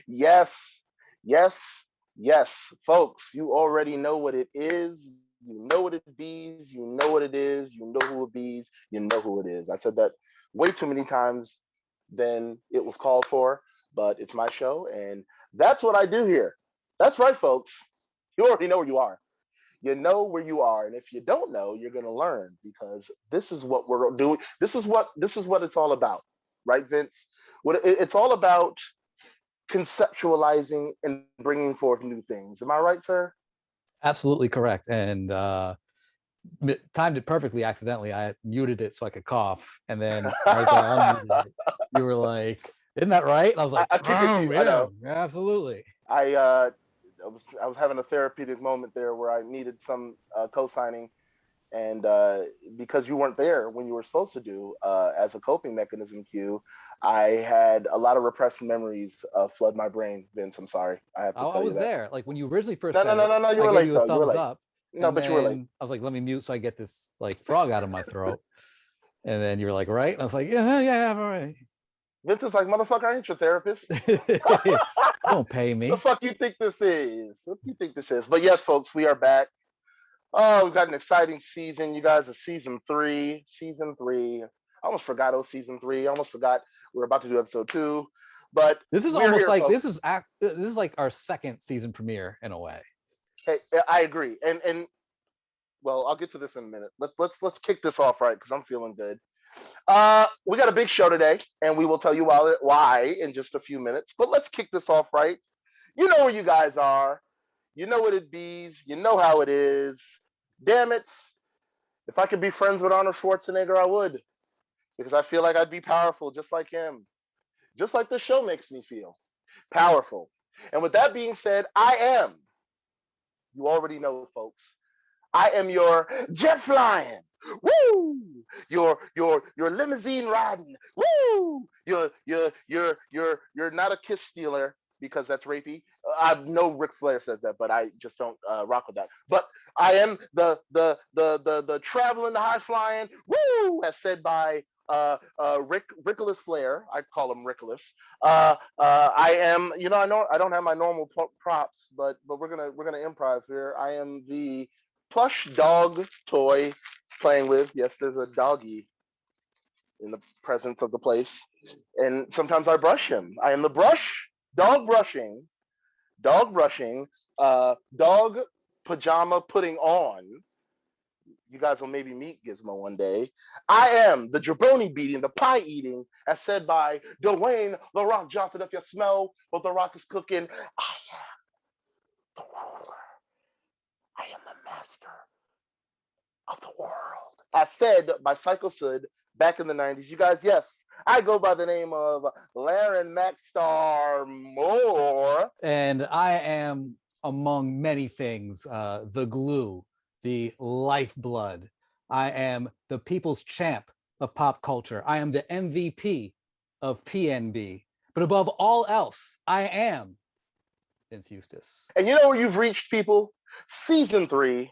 Yes, yes, yes, folks. You already know what it is. You know what it bees. You know what it is. You know who it bees. You know who it is. I said that way too many times than it was called for, but it's my show, and that's what I do here. That's right, folks. You already know where you are. You know where you are, and if you don't know, you're going to learn because this is what we're doing. This is what it's all about, right, Vince? It's all about conceptualizing and bringing forth new things. Am I right, sir? Absolutely correct. And timed it perfectly accidentally. I muted it so I could cough. And then as I unmuted it, you were like, isn't that right? And I was like, I figured oh, you. I yeah, know. absolutely. I uh, I was having a therapeutic moment there where I needed some co-signing, and because you weren't there when you were supposed to do as a coping mechanism, Q, I had a lot of repressed memories flood my brain. Vince, I'm sorry, I have to I tell you was that. there. Like when you originally first No, no, said no, it, no, no. You I were gave late you a though. You were thumbs late. up. No, And but you were late. then I was like, let me mute so I get this like frog out of my throat. And then you were like, right? And I was like, yeah, yeah, all right. Vince is like, motherfucker, I ain't your therapist. You don't pay The me. fuck you think this is? What do you think this is? But yes, folks, we are back. Oh, we've got an exciting season. You guys are season three. Season three. I almost forgot it was season three. I almost forgot we were about to do episode two. But This is we're almost here, like folks. this is like our second season premiere in a way. Hey, I agree. And well, I'll get to this in a minute. Let's kick this off right because I'm feeling good. We got a big show today, and we will tell you why in just a few minutes. But let's kick this off right. You know where you guys are. You know what it bees. You know how it is. Damn it. If I could be friends with Arnold Schwarzenegger, I would. Because I feel like I'd be powerful just like him. Just like the show makes me feel powerful. And with that being said, I am, you already know, folks, I am your jet flying. Woo! Your limousine riding. Woo! You're not a kiss stealer because that's rapey. I know Ric Flair says that, but I just don't rock with that. But I am the traveling, the high flying. Woo! As said by Richolas Flair. I call him Richolas. I am, I don't have my normal props, but we're gonna improv here. I am the plush dog toy playing with. Yes, there's a doggy in the presence of the place. And sometimes I brush him. I am the dog brushing, dog pajama putting on. You guys will maybe meet Gizmo one day. I am the jabroni beating, the pie eating, as said by Dwayne The Rock Johnson. If you smell what The Rock is cooking, I am the ruler. I am the master of the world. As said by Psycho Sid back in the 90s. You guys, yes, I go by the name of Laren Maxstar Moore. And I am, among many things, the glue, the lifeblood. I am the people's champ of pop culture. I am the MVP of PNB. But above all else, I am Vince Eustace. And you know where you've reached, people? Season 3,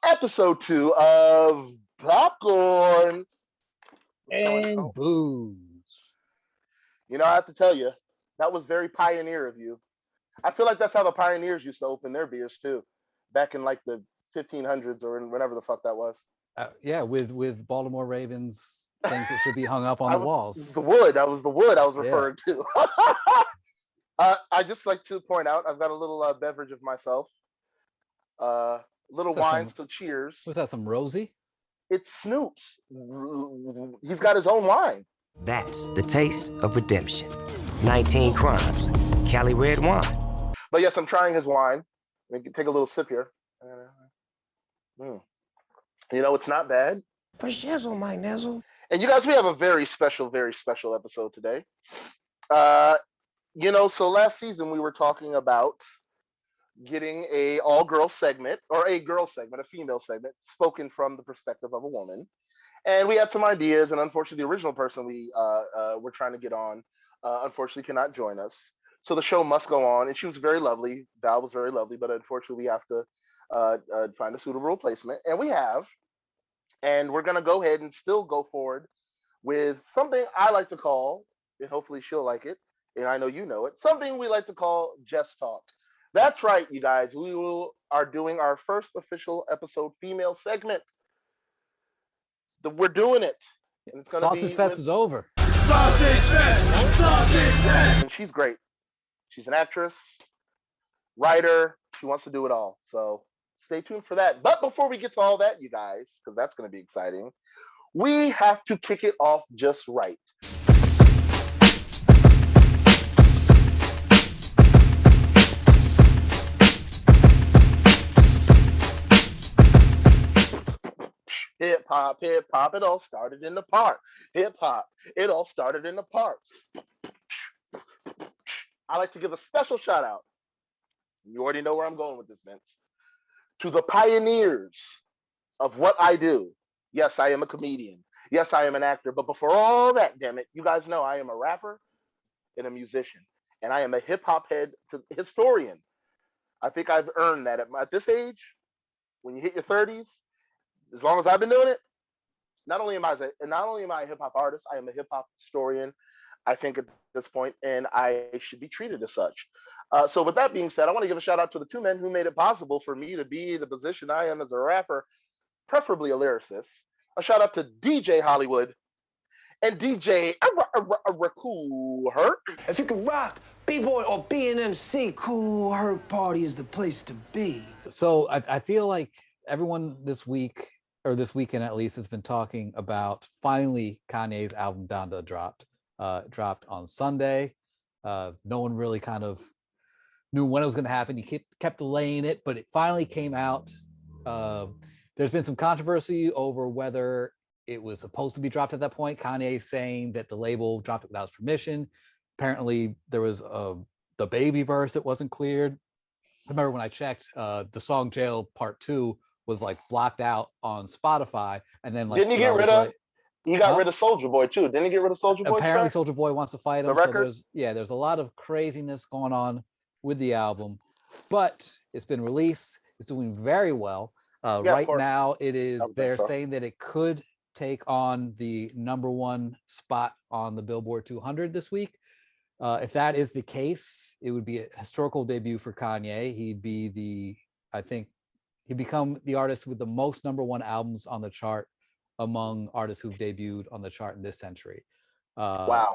episode 2 of Popcorn. What's going And on? booze. I have to tell you, that was very pioneer of you. I feel like that's how the pioneers used to open their beers too, back in like the 1500s or whenever the fuck that was. Yeah, with Baltimore Ravens things that should be hung up on the It was the walls. wood. I was the wood I was Yeah. referring to. I just like to point out I've got a little beverage of myself. Little Was that wine, some so cheers. was that some Rosie? It's Snoop's. He's got his own wine. That's the taste of redemption. 19 crimes, Cali red wine. But yes, I'm trying his wine. Let me take a little sip here. Mm. It's not bad. For shizzle, my nizzle. And you guys, we have a very special episode today. Uh, so last season we were talking about getting a all girl segment or a girl segment, a female segment, spoken from the perspective of a woman. And we had some ideas, and unfortunately, the original person we were trying to get on, unfortunately, cannot join us. So the show must go on, and she was very lovely. Val was very lovely, but unfortunately, we have to find a suitable replacement, and we have. And we're gonna go ahead and still go forward with something I like to call, and hopefully she'll like it, and I know you know it, something we like to call Jess-Talk. That's right, you guys. Are doing our first official episode female segment. We're doing it, and it's gonna Sausage be Fest with, is over. Sausage Fest! Sausage Fest! and she's great. She's an actress, writer. She wants to do it all. So stay tuned for that. But before we get to all that, you guys, because that's going to be exciting, we have to kick it off just right. Hip hop, it all started in the park. Hip hop, it all started in the parks. I like to give a special shout out. You already know where I'm going with this, Vince. To the pioneers of what I do. Yes, I am a comedian. Yes, I am an actor. But before all that, damn it, you guys know I am a rapper and a musician. And I am a hip hop historian. I think I've earned that at this age. When you hit your 30s, as long as I've been doing it, not only am I a hip hop artist, I am a hip hop historian. I think at this point, and I should be treated as such. So with that being said, I want to give a shout out to the two men who made it possible for me to be the position I am as a rapper, preferably a lyricist. A shout out to DJ Hollywood and DJ Cool Herc. If you can rock, B-boy or be an MC, Cool Herc Party is the place to be. So I feel like everyone this week, or this weekend at least, has been talking about finally Kanye's album Donda dropped on Sunday. No one really kind of knew when it was going to happen. He kept delaying it, but it finally came out. There's been some controversy over whether it was supposed to be dropped at that point. Kanye saying that the label dropped it without his permission. Apparently, there was the baby verse that wasn't cleared. I remember when I checked, the song "Jail Part 2" was like blocked out on Spotify, and then like didn't he get rid of? He got rid of Soulja Boy too. Didn't he get rid of Soulja Boy? Apparently, Soulja Boy wants to fight him. The record? So there's a lot of craziness going on with the album, but it's been released. It's doing very well. Right now, they're saying that it could take on the number 1 spot on the Billboard 200 this week. If that is the case, it would be a historical debut for Kanye. He'd become the artist with the most number 1 albums on the chart among artists who've debuted on the chart in this century. Wow.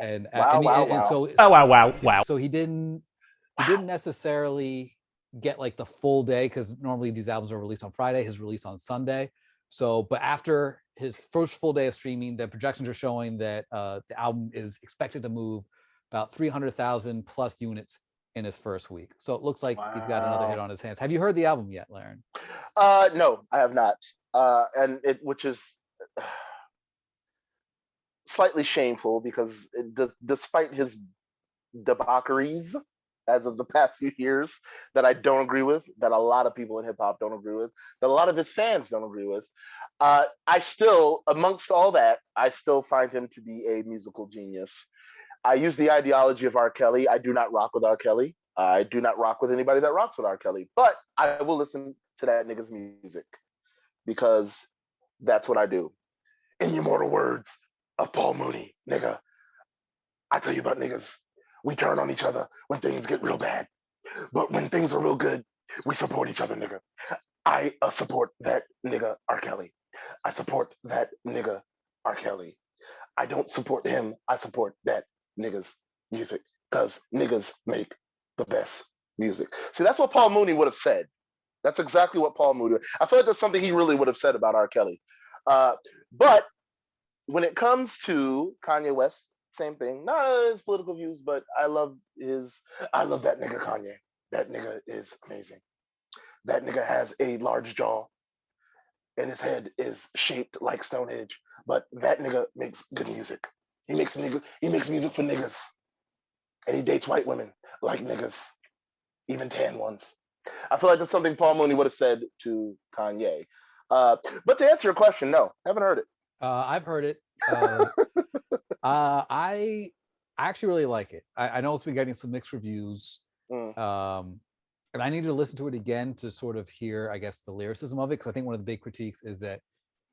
So he didn't necessarily get like the full day, because normally these albums are released on Friday. His release on Sunday. So, but after his first full day of streaming, the projections are showing that the album is expected to move about 300,000 plus units in his first week. So it looks like he's got another hit on his hands. Have you heard the album yet, Laren? No, I have not. Which is slightly shameful, because despite his debaucheries as of the past few years that I don't agree with, that a lot of people in hip hop don't agree with, that a lot of his fans don't agree with, I still, amongst all that, I still find him to be a musical genius. I use the ideology of R. Kelly. I do not rock with R. Kelly. I do not rock with anybody that rocks with R. Kelly, but I will listen to that nigga's music, because that's what I do. In the immortal words of Paul Mooney, nigga, I tell you about niggas. We turn on each other when things get real bad. But when things are real good, we support each other, nigga. I support that nigga R. Kelly. I support that nigga R. Kelly. I don't support him. I support that nigga's music, because niggas make the best music. See, that's what Paul Mooney would have said. That's exactly what Paul Mooney. I feel like that's something he really would have said about R. Kelly. But when it comes to Kanye West, same thing. Not his political views, but I love that nigga Kanye. That nigga is amazing. That nigga has a large jaw, and his head is shaped like Stonehenge. But that nigga makes good music. He makes music for niggas, and he dates white women like niggas, even tan ones. I feel like that's something Paul Mooney would have said to Kanye. But to answer your question, no, haven't heard it. I've heard it. I actually really like it. I know it's been getting some mixed reviews. And I need to listen to it again to sort of hear, I guess, the lyricism of it, because I think one of the big critiques is that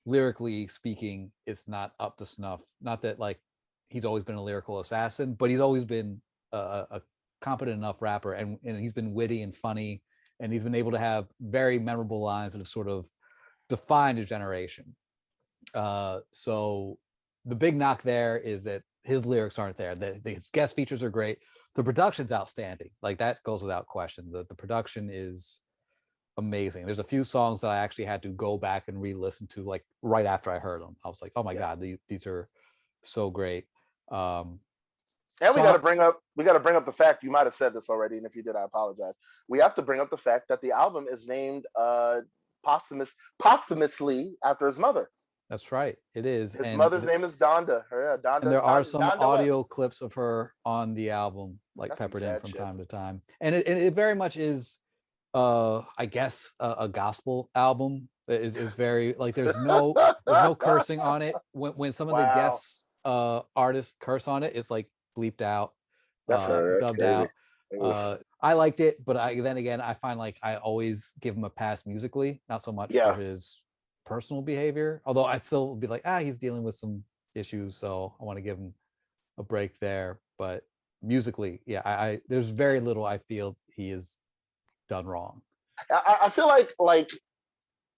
lyrically speaking, it's not up to snuff. Not that like he's always been a lyrical assassin, but he's always been a competent enough rapper, and he's been witty and funny, and he's been able to have very memorable lines that have sort of defined a generation. So the big knock there is that his lyrics aren't there. His guest features are great. The production's outstanding. Like, that goes without question. The production is amazing. There's a few songs that I actually had to go back and re-listen to, like right after I heard them. I was like, oh my God, these are so great. And we got to bring up the fact, you might have said this already, and if you did, I apologize. We have to bring up the fact that the album is named posthumously after his mother. That's right, it is. His mother's name is Donda. Donda. And there are some Donda audio West. clips of her on the album, like That's peppered in from shit. time to time. And it very much is, I guess, a gospel album. Is very, like, there's no cursing on it. When some of the guest artists curse on it, it's like bleeped out, dubbed out. I liked it, but then again, I find like I always give him a pass musically, not so much for his personal behavior. Although I still would be like, he's dealing with some issues, so I want to give him a break there. But musically, I there's very little I feel he has done wrong. I feel like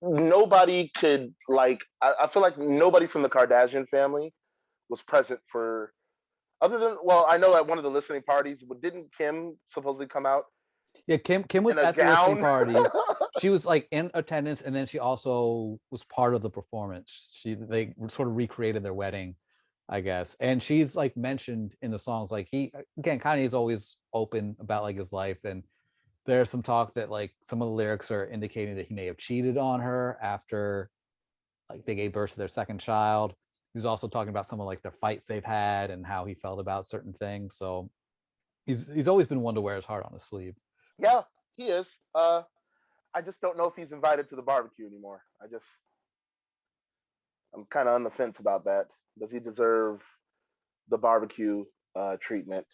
nobody could, like, I feel like nobody from the Kardashian family was present for, other than, well, I know at one of the listening parties, but didn't Kim supposedly come out? Yeah, Kim was at the listening parties. She was like in attendance, and then she also was part of the performance. They sort of recreated their wedding, I guess. And she's like mentioned in the songs, like, Kanye's always open about like his life, and there's some talk that like some of the lyrics are indicating that he may have cheated on her after like they gave birth to their second child. He was also talking about some of like the fights they've had and how he felt about certain things. So he's always been one to wear his heart on his sleeve. Yeah, he is. I just don't know if he's invited to the barbecue anymore. I'm kind of on the fence about that. Does he deserve the barbecue treatment?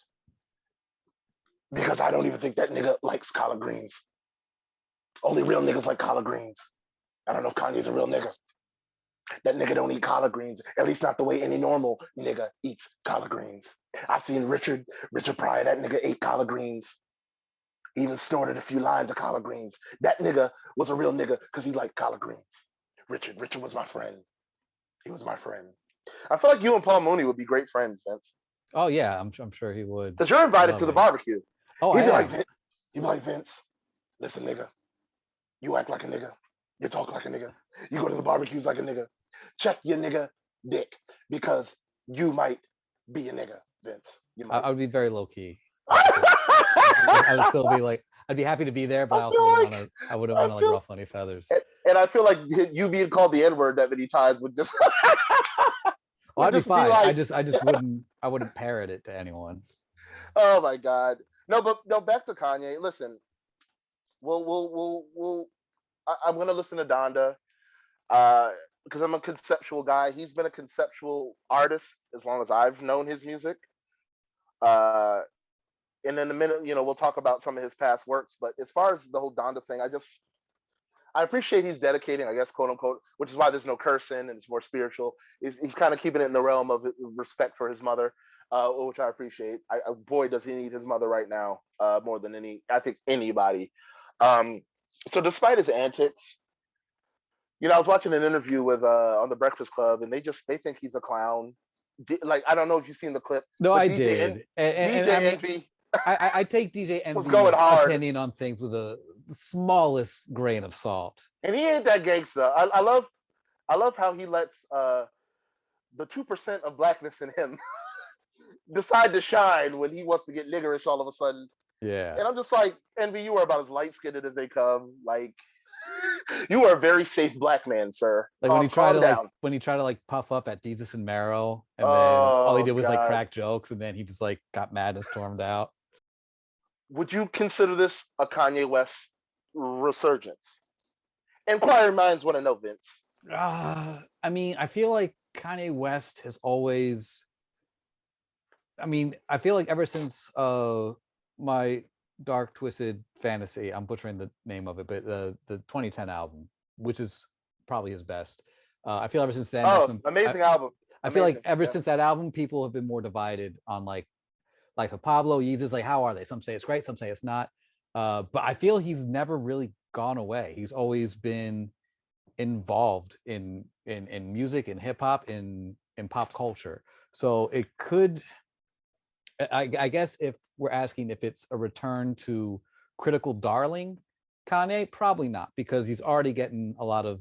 Because I don't even think that nigga likes collard greens. Only real niggas like collard greens. I don't know if Kanye's a real nigga. That nigga don't eat collard greens, at least not the way any normal nigga eats collard greens. I've seen Richard Pryor, that nigga ate collard greens. He even snorted a few lines of collard greens. That nigga was a real nigga because he liked collard greens. Richard was my friend. He was my friend. I feel like you and Paul Mooney would be great friends, Vince. Oh yeah, I'm sure he would. Because you're invited to the barbecue. Oh, he'd be like, Vince, listen, nigga, you act like a nigga. You talk like a nigga. You go to the barbecues like a nigga. Check your nigga dick, because you might be a nigga, Vince. I would be very low key. I would still be like, I'd be happy to be there, but I wouldn't want to like ruffle any feathers. And I feel like you being called the N-word that many times would just I'd be fine. Like, I wouldn't parrot it to anyone. Oh my God. No, back to Kanye. Listen, I'm gonna listen to Donda because I'm a conceptual guy. He's been a conceptual artist as long as I've known his music. And in a minute, we'll talk about some of his past works. But as far as the whole Donda thing, I appreciate he's dedicating, I guess, quote unquote, which is why there's no cursing and it's more spiritual. He's kind of keeping it in the realm of respect for his mother, which I appreciate. Boy, does he need his mother right now more than anybody. So despite his antics, I was watching an interview with on the Breakfast Club, and they think he's a clown. Like, I don't know if you've seen the clip. No, I did. And DJ Envy. I take DJ Envy's opinion on things with the smallest grain of salt. And he ain't that gangster. I love how he lets the 2% of blackness in him decide to shine when he wants to get niggerish all of a sudden. Yeah. And I'm just like, Envy, you are about as light-skinned as they come. Like, you are a very safe black man, sir. Like when he tried to puff up at Jesus and Marrow, and then all he did was like crack jokes, and then he just like got mad and stormed out. Would you consider this a Kanye West resurgence? Inquiring minds want to know, Vince. I mean, I feel like Kanye West has always. I mean, I feel like ever since my Dark Twisted Fantasy, I'm butchering the name of it, but the 2010 album, which is probably his best. I feel ever since then. Amazing album. I feel like ever since that album, people have been more divided on like Life of Pablo, Yeezus, like how are they? Some say it's great, some say it's not. But I feel he's never really gone away. He's always been involved in music, in hip hop, in pop culture. So it could, I guess, if we're asking if it's a return to critical darling Kanye, probably not, because he's already getting a lot of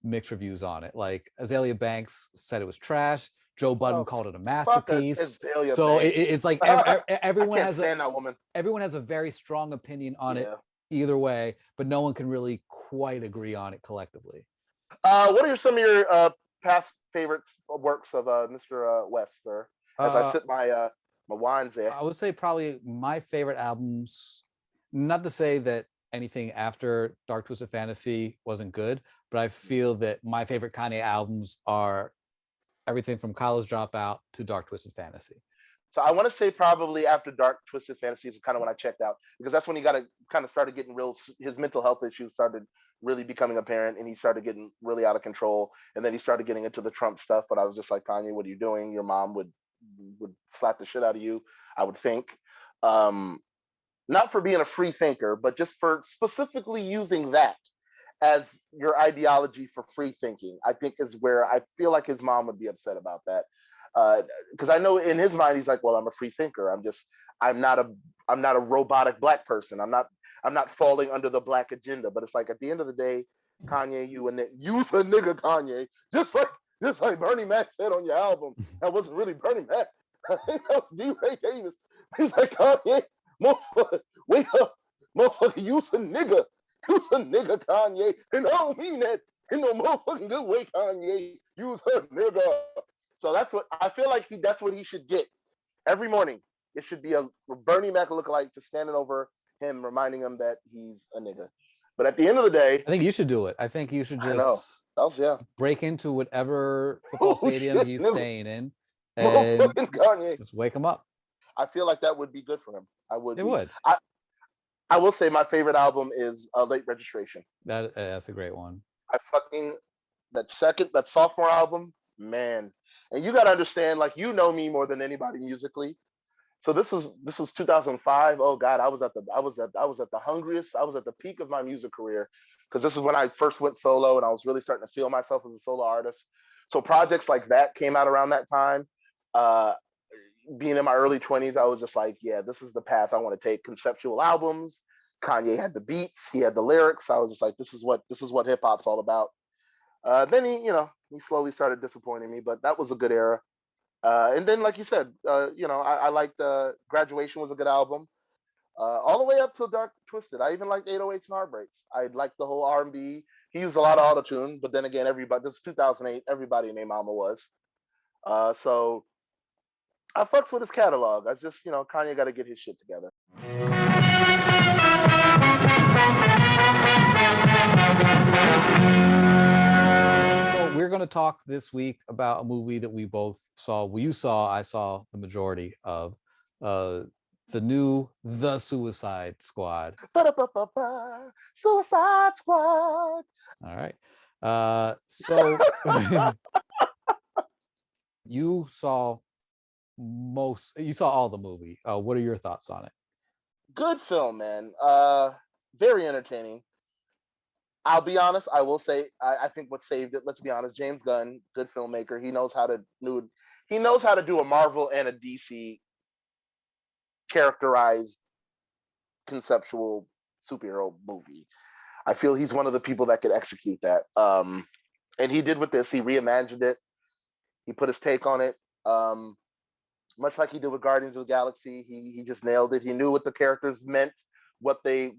mixed reviews on it. Like Azalea Banks said it was trash. Joe Budden Oh, called it a fuck masterpiece. Azalea So Banks. it's like I everyone can't has stand that woman. everyone has a very strong opinion on it Yeah. either way, but no one can really quite agree on it collectively. What are some of your past favorites works of Mr. West, sir? As I Uh, sip my wines there. I would say probably my favorite albums, not to say that anything after Dark Twisted Fantasy wasn't good, but I feel that my favorite Kanye albums are everything from College Dropout to Dark Twisted Fantasy. So I want to say probably after Dark Twisted Fantasy is kind of when I checked out, because that's when he got to kind of started getting real. His mental health issues started really becoming apparent, and he started getting really out of control. And then he started getting into the Trump stuff. But I was just like, Kanye, what are you doing? Your mom would slap the shit out of you, I would think. Um, Not for being a free thinker, but just for specifically using that as your ideology for free thinking, I think is where I feel like his mom would be upset about that. Because I know in his mind he's like, well, I'm a free thinker. I'm not a robotic black person. I'm not falling under the black agenda. But it's like at the end of the day, Kanye, you's a nigga, Kanye. Just like Bernie Mac said on your album. That wasn't really Bernie Mac. I think that was D. Ray Davis. He's like, Kanye, motherfucker, wake up, motherfucker, you's a nigga. You's a nigga, Kanye. And I don't mean that in no motherfucking good way, Kanye. You's a nigga. So that's what I feel like that's what he should get. Every morning, it should be a Bernie Mac lookalike just standing over him, reminding him that he's a nigga. But at the end of the day, I think you should do it. I think you should I know. just Yeah. break into whatever football stadium shit, he's nigga. staying in and Motherfucking Kanye. just wake him up. I feel like that would be good for him. It would. I will say my favorite album is Late Registration. That's a great one. I fucking that sophomore album, man. And you gotta understand, like, you know me more than anybody musically. So this was 2005. Oh God, I was at the hungriest. I was at the peak of my music career, because this is when I first went solo and I was really starting to feel myself as a solo artist. So projects like that came out around that time. Being in my early 20s, I was just like, yeah, this is the path I want to take. Conceptual albums. Kanye had the beats, he had the lyrics. I was just like, this is what hip hop's all about. Then he slowly started disappointing me, but that was a good era. And then, like you said, I liked Graduation was a good album. All the way up till Dark Twisted. I even liked 808s and Heartbreaks. I liked the whole R&B. He used a lot of autotune, but then again, this is 2008. Everybody in their mama was. So I fucks with his catalog. I just, Kanye got to get his shit together. So we're going to talk this week about a movie that we both saw. Well, you saw, I saw the majority of, the new The Suicide Squad. Suicide Squad. All right. So you saw all the movie. What are your thoughts on it? Good film, man. Very entertaining. I'll be honest. I will say, I think what saved it. Let's be honest. James Gunn, good filmmaker. He knows how to do a Marvel and a DC characterized conceptual superhero movie. I feel he's one of the people that could execute that. And he did with this. He reimagined it. He put his take on it. Much like he did with Guardians of the Galaxy, he just nailed it. He knew what the characters meant, what they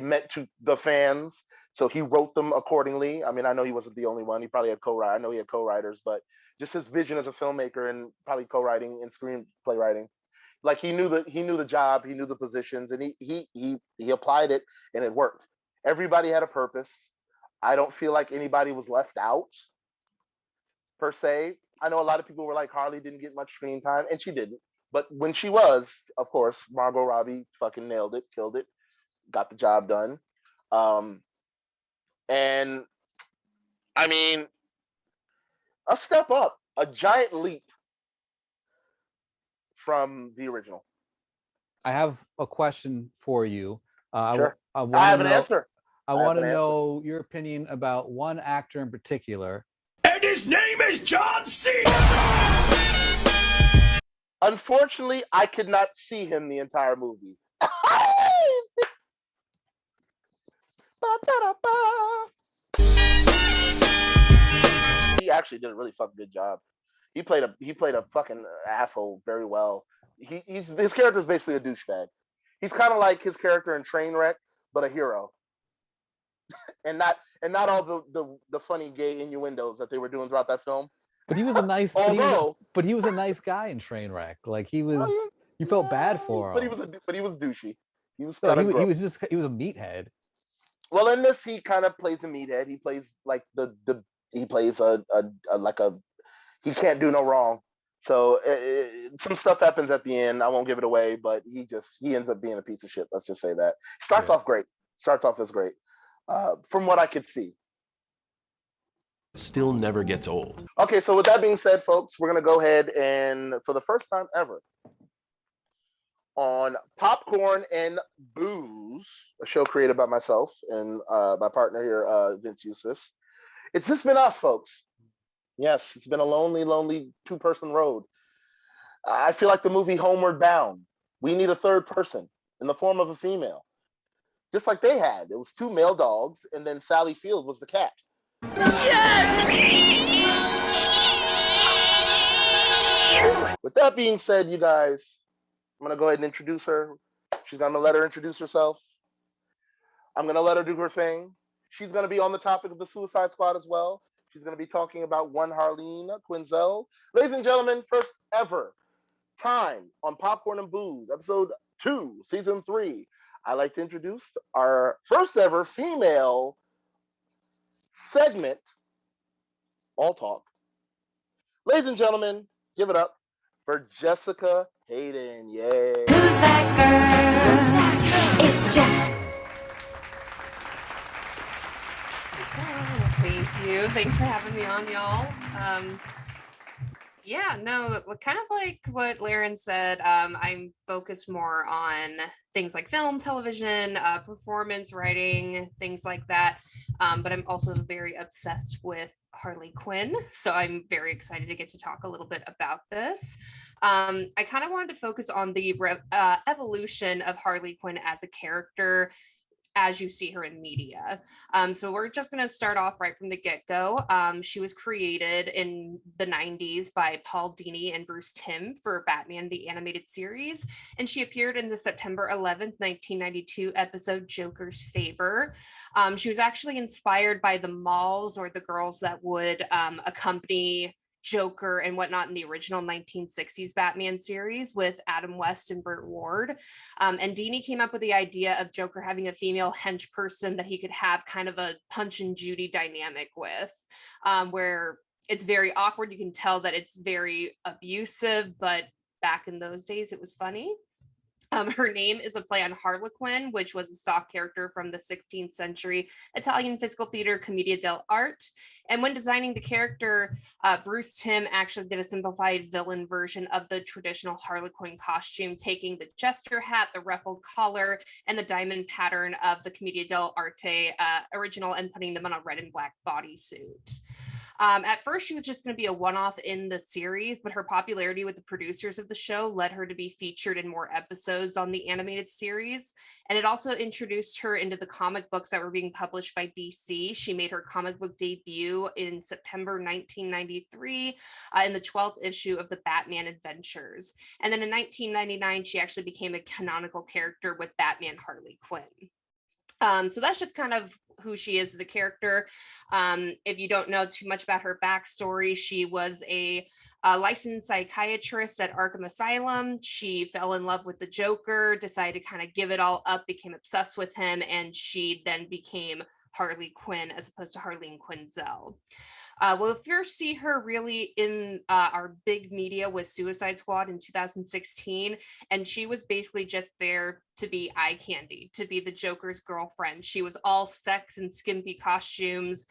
meant to the fans. So he wrote them accordingly. I mean, I know he wasn't the only one. He probably had I know he had co-writers, but just his vision as a filmmaker and probably co-writing and screenplay writing. Like he knew the job, he knew the positions, and he applied it, and it worked. Everybody had a purpose. I don't feel like anybody was left out per se. I know a lot of people were like, Harley didn't get much screen time, and she didn't. But when she was, of course, Margot Robbie fucking nailed it, killed it, got the job done. And I mean, a step up, a giant leap from the original. I have a question for you. Sure. I I want have to an know. answer. I want to know your opinion about one actor in particular. And his name is John Cena! Unfortunately, I could not see him the entire movie. He actually did a really fucking good job. He played a fucking asshole very well. His character is basically a douchebag. He's kind of like his character in Trainwreck, but a hero, and not all the funny gay innuendos that they were doing throughout that film. But he was a nice. Although, but he was a nice guy in Trainwreck. Like he was. You felt bad for him. But he was douchey. He was No, kind of he was just he was a meathead. Well, in this, he kind of plays a meathead. He plays like he plays a like a he can't do no wrong. So some stuff happens at the end. I won't give it away, but he ends up being a piece of shit. Let's just say that. Starts off great. Starts off as great, from what I could see. Still never gets old. Okay, so with that being said, folks, we're gonna go ahead and for the first time ever on Popcorn and Booze, a show created by myself and my partner here, Vince Eustace. It's just been us, folks. Yes, it's been a lonely, lonely two-person road. I feel like the movie Homeward Bound. We need a third person in the form of a female. Just like they had. It was two male dogs, and then Sally Field was the cat. Yes! With that being said, you guys, I'm going to go ahead and introduce her. She's going to let her introduce herself. I'm going to let her do her thing. She's going to be on the topic of the Suicide Squad as well. She's going to be talking about one Harleen Quinzel. Ladies and gentlemen, first ever time on Popcorn and Booze, episode 2, season 3. I'd like to introduce our first ever female segment, All Talk. Ladies and gentlemen, give it up for Jessica Hayden. Yay. Who's that girl? Who's that girl? It's Jess. Thank you. Thanks for having me on, y'all. Yeah, no, kind of like what Laren said, I'm focused more on things like film, television, performance, writing, things like that. But I'm also very obsessed with Harley Quinn. So I'm very excited to get to talk a little bit about this. I kind of wanted to focus on the evolution of Harley Quinn as a character as you see her in media. So we're just going to start off right from the get-go. She was created in the 90s by Paul Dini and Bruce Timm for Batman the Animated Series, and she appeared in the September 11th, 1992 episode Joker's Favor. She was actually inspired by the Malls, or the girls that would accompany Joker and whatnot in the original 1960s Batman series with Adam West and Burt Ward. And Dini came up with the idea of Joker having a female hench person that he could have kind of a Punch and Judy dynamic with, where it's very awkward. You can tell that it's very abusive, but back in those days, it was funny. Her name is a play on Harlequin, which was a stock character from the 16th century Italian physical theater Commedia dell'arte. And when designing the character, Bruce Timm actually did a simplified villain version of the traditional Harlequin costume, taking the jester hat, the ruffled collar, and the diamond pattern of the Commedia dell'arte original and putting them on a red and black bodysuit. At first, she was just going to be a one-off in the series, but her popularity with the producers of the show led her to be featured in more episodes on the animated series. And it also introduced her into the comic books that were being published by DC. She made her comic book debut in September 1993 in the 12th issue of the Batman Adventures. And then in 1999, she actually became a canonical character with Batman Harley Quinn. So that's just kind of who she is as a character. If you don't know too much about her backstory, she was a licensed psychiatrist at Arkham Asylum. She fell in love with the Joker, decided to kind of give it all up, became obsessed with him, and she then became Harley Quinn as opposed to Harleen Quinzel. We'll first see her really in our big media with Suicide Squad in 2016, and she was basically just there to be eye candy, to be the Joker's girlfriend. She was all sex and skimpy costumes.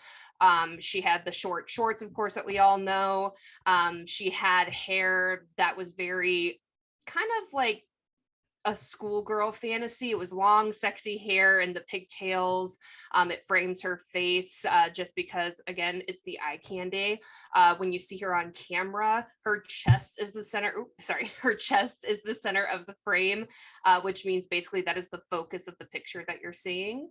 She had the short shorts, of course, that we all know. She had hair that was very kind of like a schoolgirl fantasy. It was long, sexy hair and the pigtails. It frames her face just because, again, it's the eye candy. When you see her on camera, her chest is the center. Her chest is the center of the frame, which means basically that is the focus of the picture that you're seeing.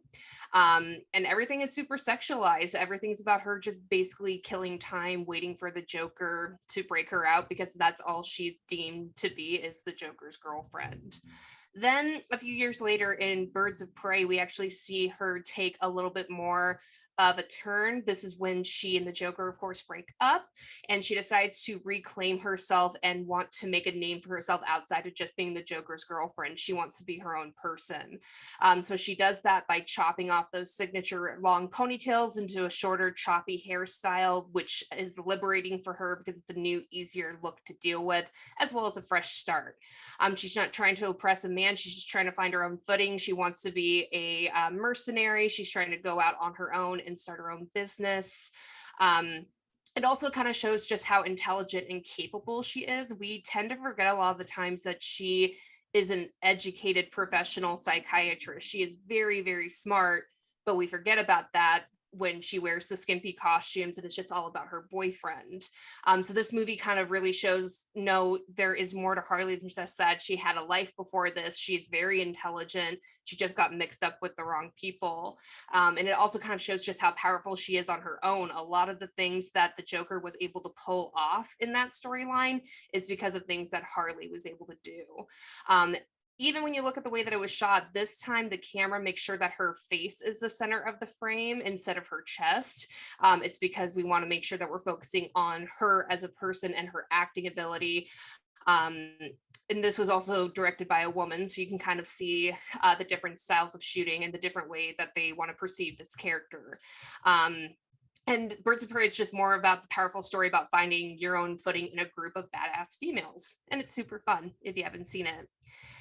And everything is super sexualized. Everything's about her just basically killing time, waiting for the Joker to break her out because that's all she's deemed to be, is the Joker's girlfriend. Then a few years later in Birds of Prey, we actually see her take a little bit more of a turn. This is when she and the Joker, of course, break up, and she decides to reclaim herself and want to make a name for herself outside of just being the Joker's girlfriend. She wants to be her own person. So she does that by chopping off those signature long ponytails into a shorter, choppy hairstyle, which is liberating for her because it's a new, easier look to deal with, as well as a fresh start. She's not trying to oppress a man. She's just trying to find her own footing. She wants to be a mercenary. She's trying to go out on her own and start her own business. It also kind of shows just how intelligent and capable she is. We tend to forget a lot of the times that she is an educated professional psychiatrist. She is very, very smart, but we forget about that when she wears the skimpy costumes and it's just all about her boyfriend. So this movie kind of really shows, no, there is more to Harley than just that. She had a life before this. She's very intelligent. She just got mixed up with the wrong people. And it also kind of shows just how powerful she is on her own. A lot of the things that the Joker was able to pull off in that storyline is because of things that Harley was able to do. Even when you look at the way that it was shot, this time the camera makes sure that her face is the center of the frame instead of her chest. It's because we want to make sure that we're focusing on her as a person and her acting ability. And this was also directed by a woman, so you can kind of see the different styles of shooting and the different way that they want to perceive this character. And Birds of Prey is just more about the powerful story about finding your own footing in a group of badass females. And it's super fun if you haven't seen it.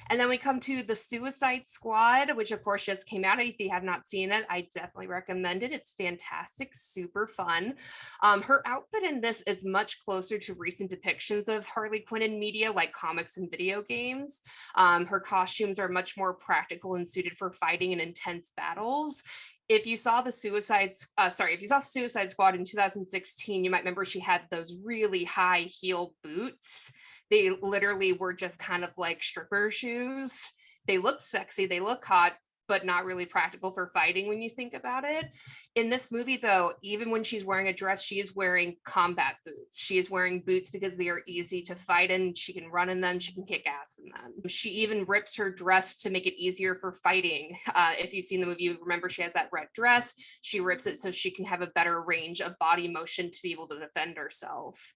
And then we come to The Suicide Squad, which of course just came out. If you have not seen it, I definitely recommend it. It's fantastic, super fun. Her outfit in this is much closer to recent depictions of Harley Quinn in media, like comics and video games. Her costumes are much more practical and suited for fighting in intense battles. If you saw Suicide Squad in 2016, you might remember she had those really high heel boots. They literally were just kind of like stripper shoes. They look sexy, they look hot, but not really practical for fighting when you think about it. In this movie, though, even when she's wearing a dress, she is wearing combat boots. She is wearing boots because they are easy to fight in. She can run in them. She can kick ass in them. She even rips her dress to make it easier for fighting. If you've seen the movie, you remember she has that red dress. She rips it so she can have a better range of body motion to be able to defend herself.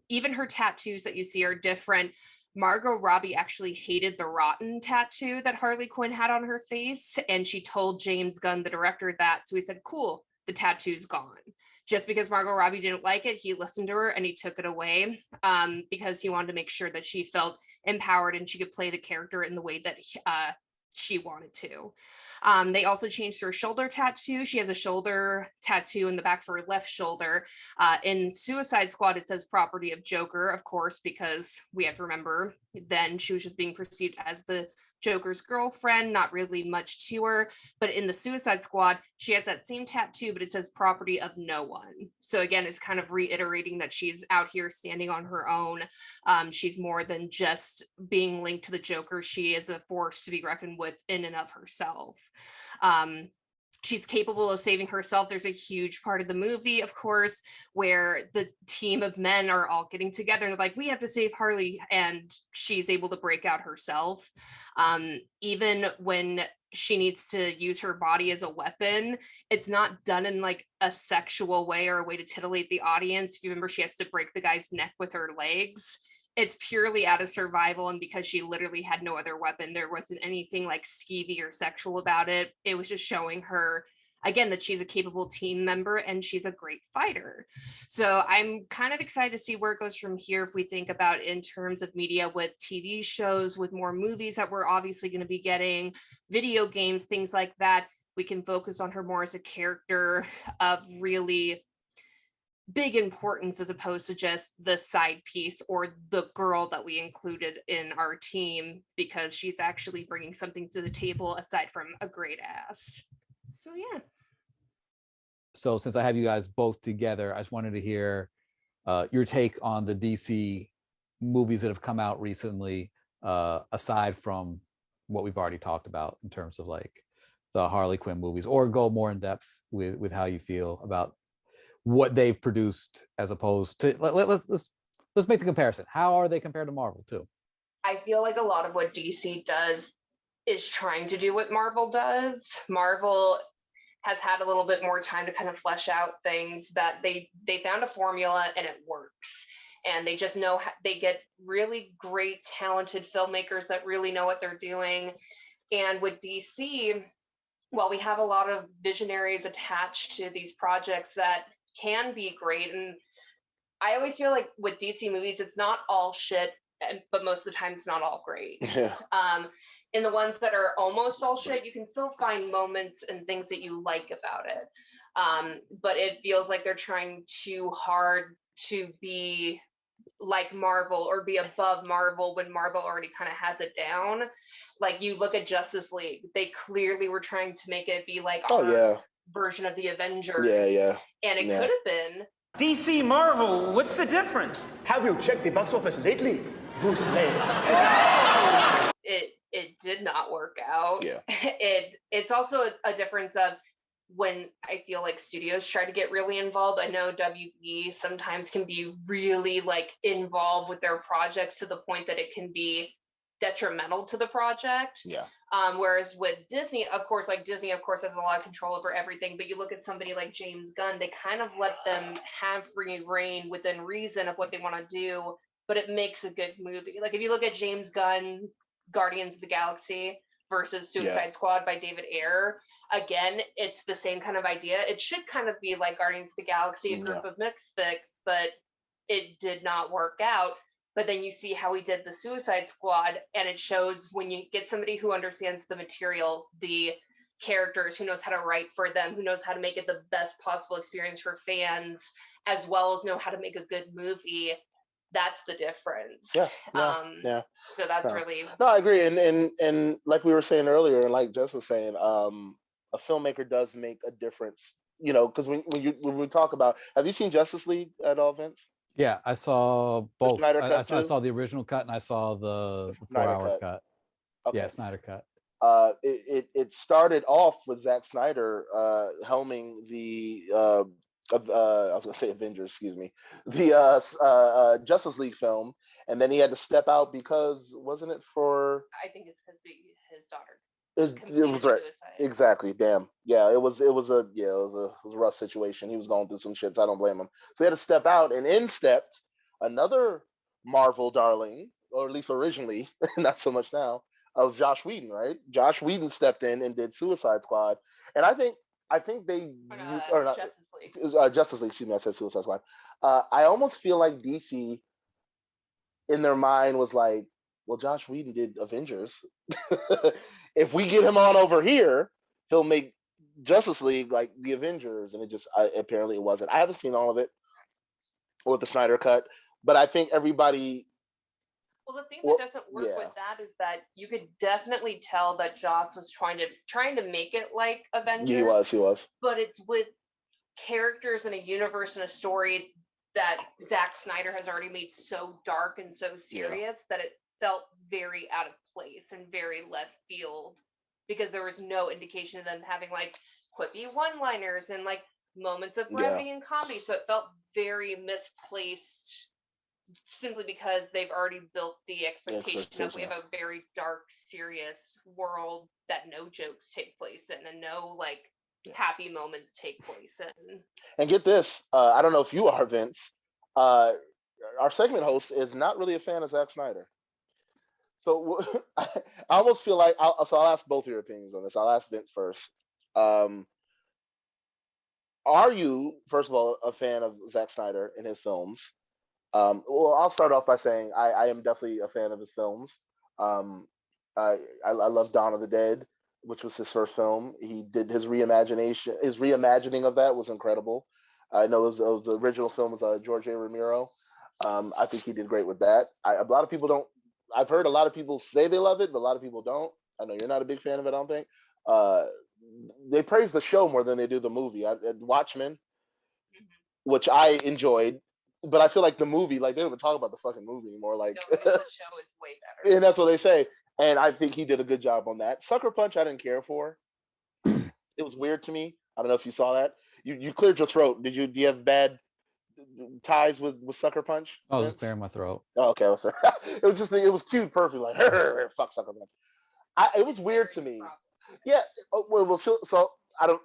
Even her tattoos that you see are different. Margot Robbie actually hated the rotten tattoo that Harley Quinn had on her face, and she told James Gunn, the director, that. So he said, cool, the tattoo's gone. Just because Margot Robbie didn't like it, he listened to her and he took it away because he wanted to make sure that she felt empowered and she could play the character in the way that she wanted to. They also changed her shoulder tattoo. She has a shoulder tattoo in the back of her left shoulder. In Suicide Squad, it says property of Joker, of course, because we have to remember then she was just being perceived as the Joker's girlfriend, not really much to her. But in the Suicide Squad, she has that same tattoo, but it says property of no one. So again, it's kind of reiterating that she's out here standing on her own. She's more than just being linked to the Joker. She is a force to be reckoned with in and of herself. She's capable of saving herself. There's a huge part of the movie, of course, where the team of men are all getting together and like, we have to save Harley, and she's able to break out herself. Even when she needs to use her body as a weapon, it's not done in like a sexual way or a way to titillate the audience. If you remember, she has to break the guy's neck with her legs. It's purely out of survival, and because she literally had no other weapon, there wasn't anything like skeevy or sexual about it. It was just showing her, again, that she's a capable team member and she's a great fighter. So I'm kind of excited to see where it goes from here if we think about in terms of media with TV shows, with more movies that we're obviously going to be getting, video games, things like that. We can focus on her more as a character of really big importance as opposed to just the side piece or the girl that we included in our team, because she's actually bringing something to the table aside from a great ass. So yeah. So since I have you guys both together, I just wanted to hear your take on the DC movies that have come out recently, aside from what we've already talked about in terms of like the Harley Quinn movies, or go more in depth with how you feel about what they've produced as opposed to let's make the comparison. How are they compared to Marvel too? I feel like a lot of what DC does is trying to do what Marvel does. Marvel has had a little bit more time to kind of flesh out things that they found a formula and it works. And they just know they get really great, talented filmmakers that really know what they're doing. And with DC, while we have a lot of visionaries attached to these projects that can be great, and I always feel like with DC movies, it's not all shit, but most of the time it's not all great. Yeah. In the ones that are almost all shit, you can still find moments and things that you like about it. But it feels like they're trying too hard to be like Marvel or be above Marvel when Marvel already kind of has it down. Like you look at Justice League, they clearly were trying to make it be like our version of the Avengers. Yeah. And it could have been. DC Marvel, what's the difference? Have you checked the box office lately? Bruce Wayne. It did not work out. Yeah. It's also a difference of when I feel like studios try to get really involved. I know WB sometimes can be really like involved with their projects to the point that it can be detrimental to the project. Yeah. Whereas with Disney, of course, has a lot of control over everything, but you look at somebody like James Gunn, they kind of let them have free reign within reason of what they want to do, but it makes a good movie. Like if you look at James Gunn, Guardians of the Galaxy versus Suicide Squad by David Ayer, again, it's the same kind of idea. It should kind of be like Guardians of the Galaxy, a group of misfits, but it did not work out. But then you see how he did the Suicide Squad, and it shows when you get somebody who understands the material, the characters, who knows how to write for them, who knows how to make it the best possible experience for fans, as well as know how to make a good movie. That's the difference. Yeah. So that's really. No, I agree. And like we were saying earlier, and like Jess was saying, a filmmaker does make a difference. You know, because when we talk about, have you seen Justice League at all, Vince? Yeah, I saw both. Snyder I cut saw the original cut and I saw the Snyder 4-hour cut. Okay. Yeah, Snyder cut. It started off with Zack Snyder helming the I was gonna say Avengers, excuse me, the Justice League film, and then he had to step out because wasn't it for? I think it's because his daughter. It was right, exactly. Damn, yeah, it was a rough situation. He was going through some shit, so I don't blame him. So he had to step out, and in stepped another Marvel darling, or at least originally, not so much now. Of Josh Whedon, right? Josh Whedon stepped in and did Suicide Squad, and I think they or not Justice League. Justice League. Excuse me, I said Suicide Squad. I almost feel like DC, in their mind, was like, well, Josh Whedon did Avengers. If we get him on over here, he'll make Justice League like the Avengers, and it just apparently it wasn't. I haven't seen all of it or the Snyder cut, but I think everybody. Well, the thing that doesn't work with that is that you could definitely tell that Joss was trying to make it like Avengers. He was. But it's with characters in a universe and a story that Zack Snyder has already made so dark and so serious that it felt very out of place and very left field, because there was no indication of them having like quippy one-liners and like moments of brevity and comedy. So it felt very misplaced, simply because they've already built the expectation of we have a very dark, serious world that no jokes take place in and no like happy moments take place in. And get this, I don't know if you are, Vince. Our segment host is not really a fan of Zack Snyder. So I almost feel like I'll ask both of your opinions on this. I'll ask Vince first. Are you, first of all, a fan of Zack Snyder and his films? Well, I'll start off by saying I am definitely a fan of his films. I love Dawn of the Dead, which was his first film. He did his reimagining of that was incredible. I know it was the original film was George A. Romero. I think he did great with that. A lot of people don't. I've heard a lot of people say they love it, but a lot of people don't. I know you're not a big fan of it. I don't think. Uh, they praise the show more than they do the movie. Watchmen, which I enjoyed, but I feel like the movie, like they don't even talk about the fucking movie anymore. Like, No, the show is way better. and that's what they say. And I think he did a good job on that. Sucker Punch, I didn't care for. It was weird to me. I don't know if you saw that. You cleared your throat. Do you have bad ties with Sucker Punch? I was Vince? just clearing my throat. Oh, okay. It was just it was cute, perfect. Like fuck Sucker Punch. It was weird to me. Yeah. Well, so I don't.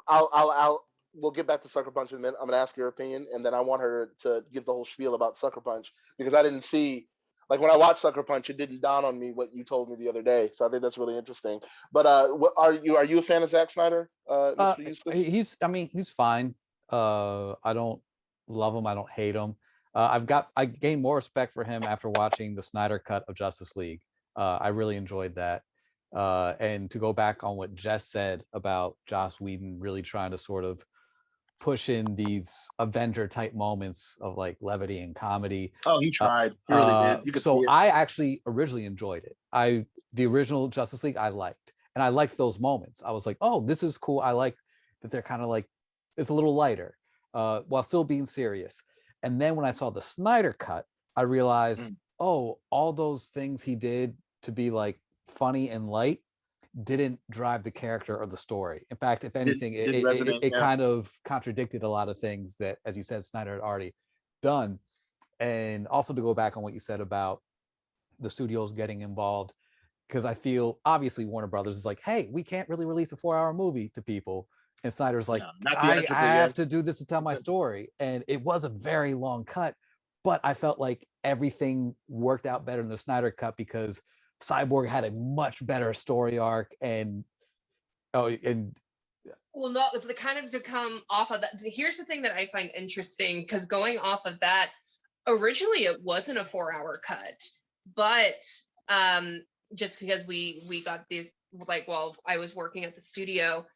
I'll. We'll get back to Sucker Punch in a minute. I'm gonna ask your opinion, and then I want her to give the whole spiel about Sucker Punch because I didn't see. Like when I watched Sucker Punch, it didn't dawn on me what you told me the other day. So I think that's really interesting. But what are you a fan of Zack Snyder, Mr. Eustace? He's fine. I don't love him. I don't hate him. I gained more respect for him after watching the Snyder cut of Justice League. I really enjoyed that. And to go back on what Jess said about Joss Whedon really trying to sort of push in these Avenger type moments of like levity and comedy. Oh, he tried. He really did. You could see it. I actually originally enjoyed it. The original Justice League I liked, and I liked those moments. I was like, oh, this is cool. I like that they're kind of like it's a little lighter, while still being serious. And then when I saw the Snyder cut, I realized, oh, all those things he did to be like funny and light didn't drive the character or the story. In fact, if anything, it kind of contradicted a lot of things that, as you said, Snyder had already done. And also to go back on what you said about the studios getting involved, because I feel obviously Warner Brothers is like, hey, we can't really release a 4-hour movie to people. And Snyder's like, I have to do this to tell my story. And it was a very long cut, but I felt like everything worked out better in the Snyder cut because Cyborg had a much better story arc well, no, the kind of to come off of that. Here's the thing that I find interesting, because going off of that, originally it wasn't a 4-hour cut, but just because we got these, like, while I was working at the studio,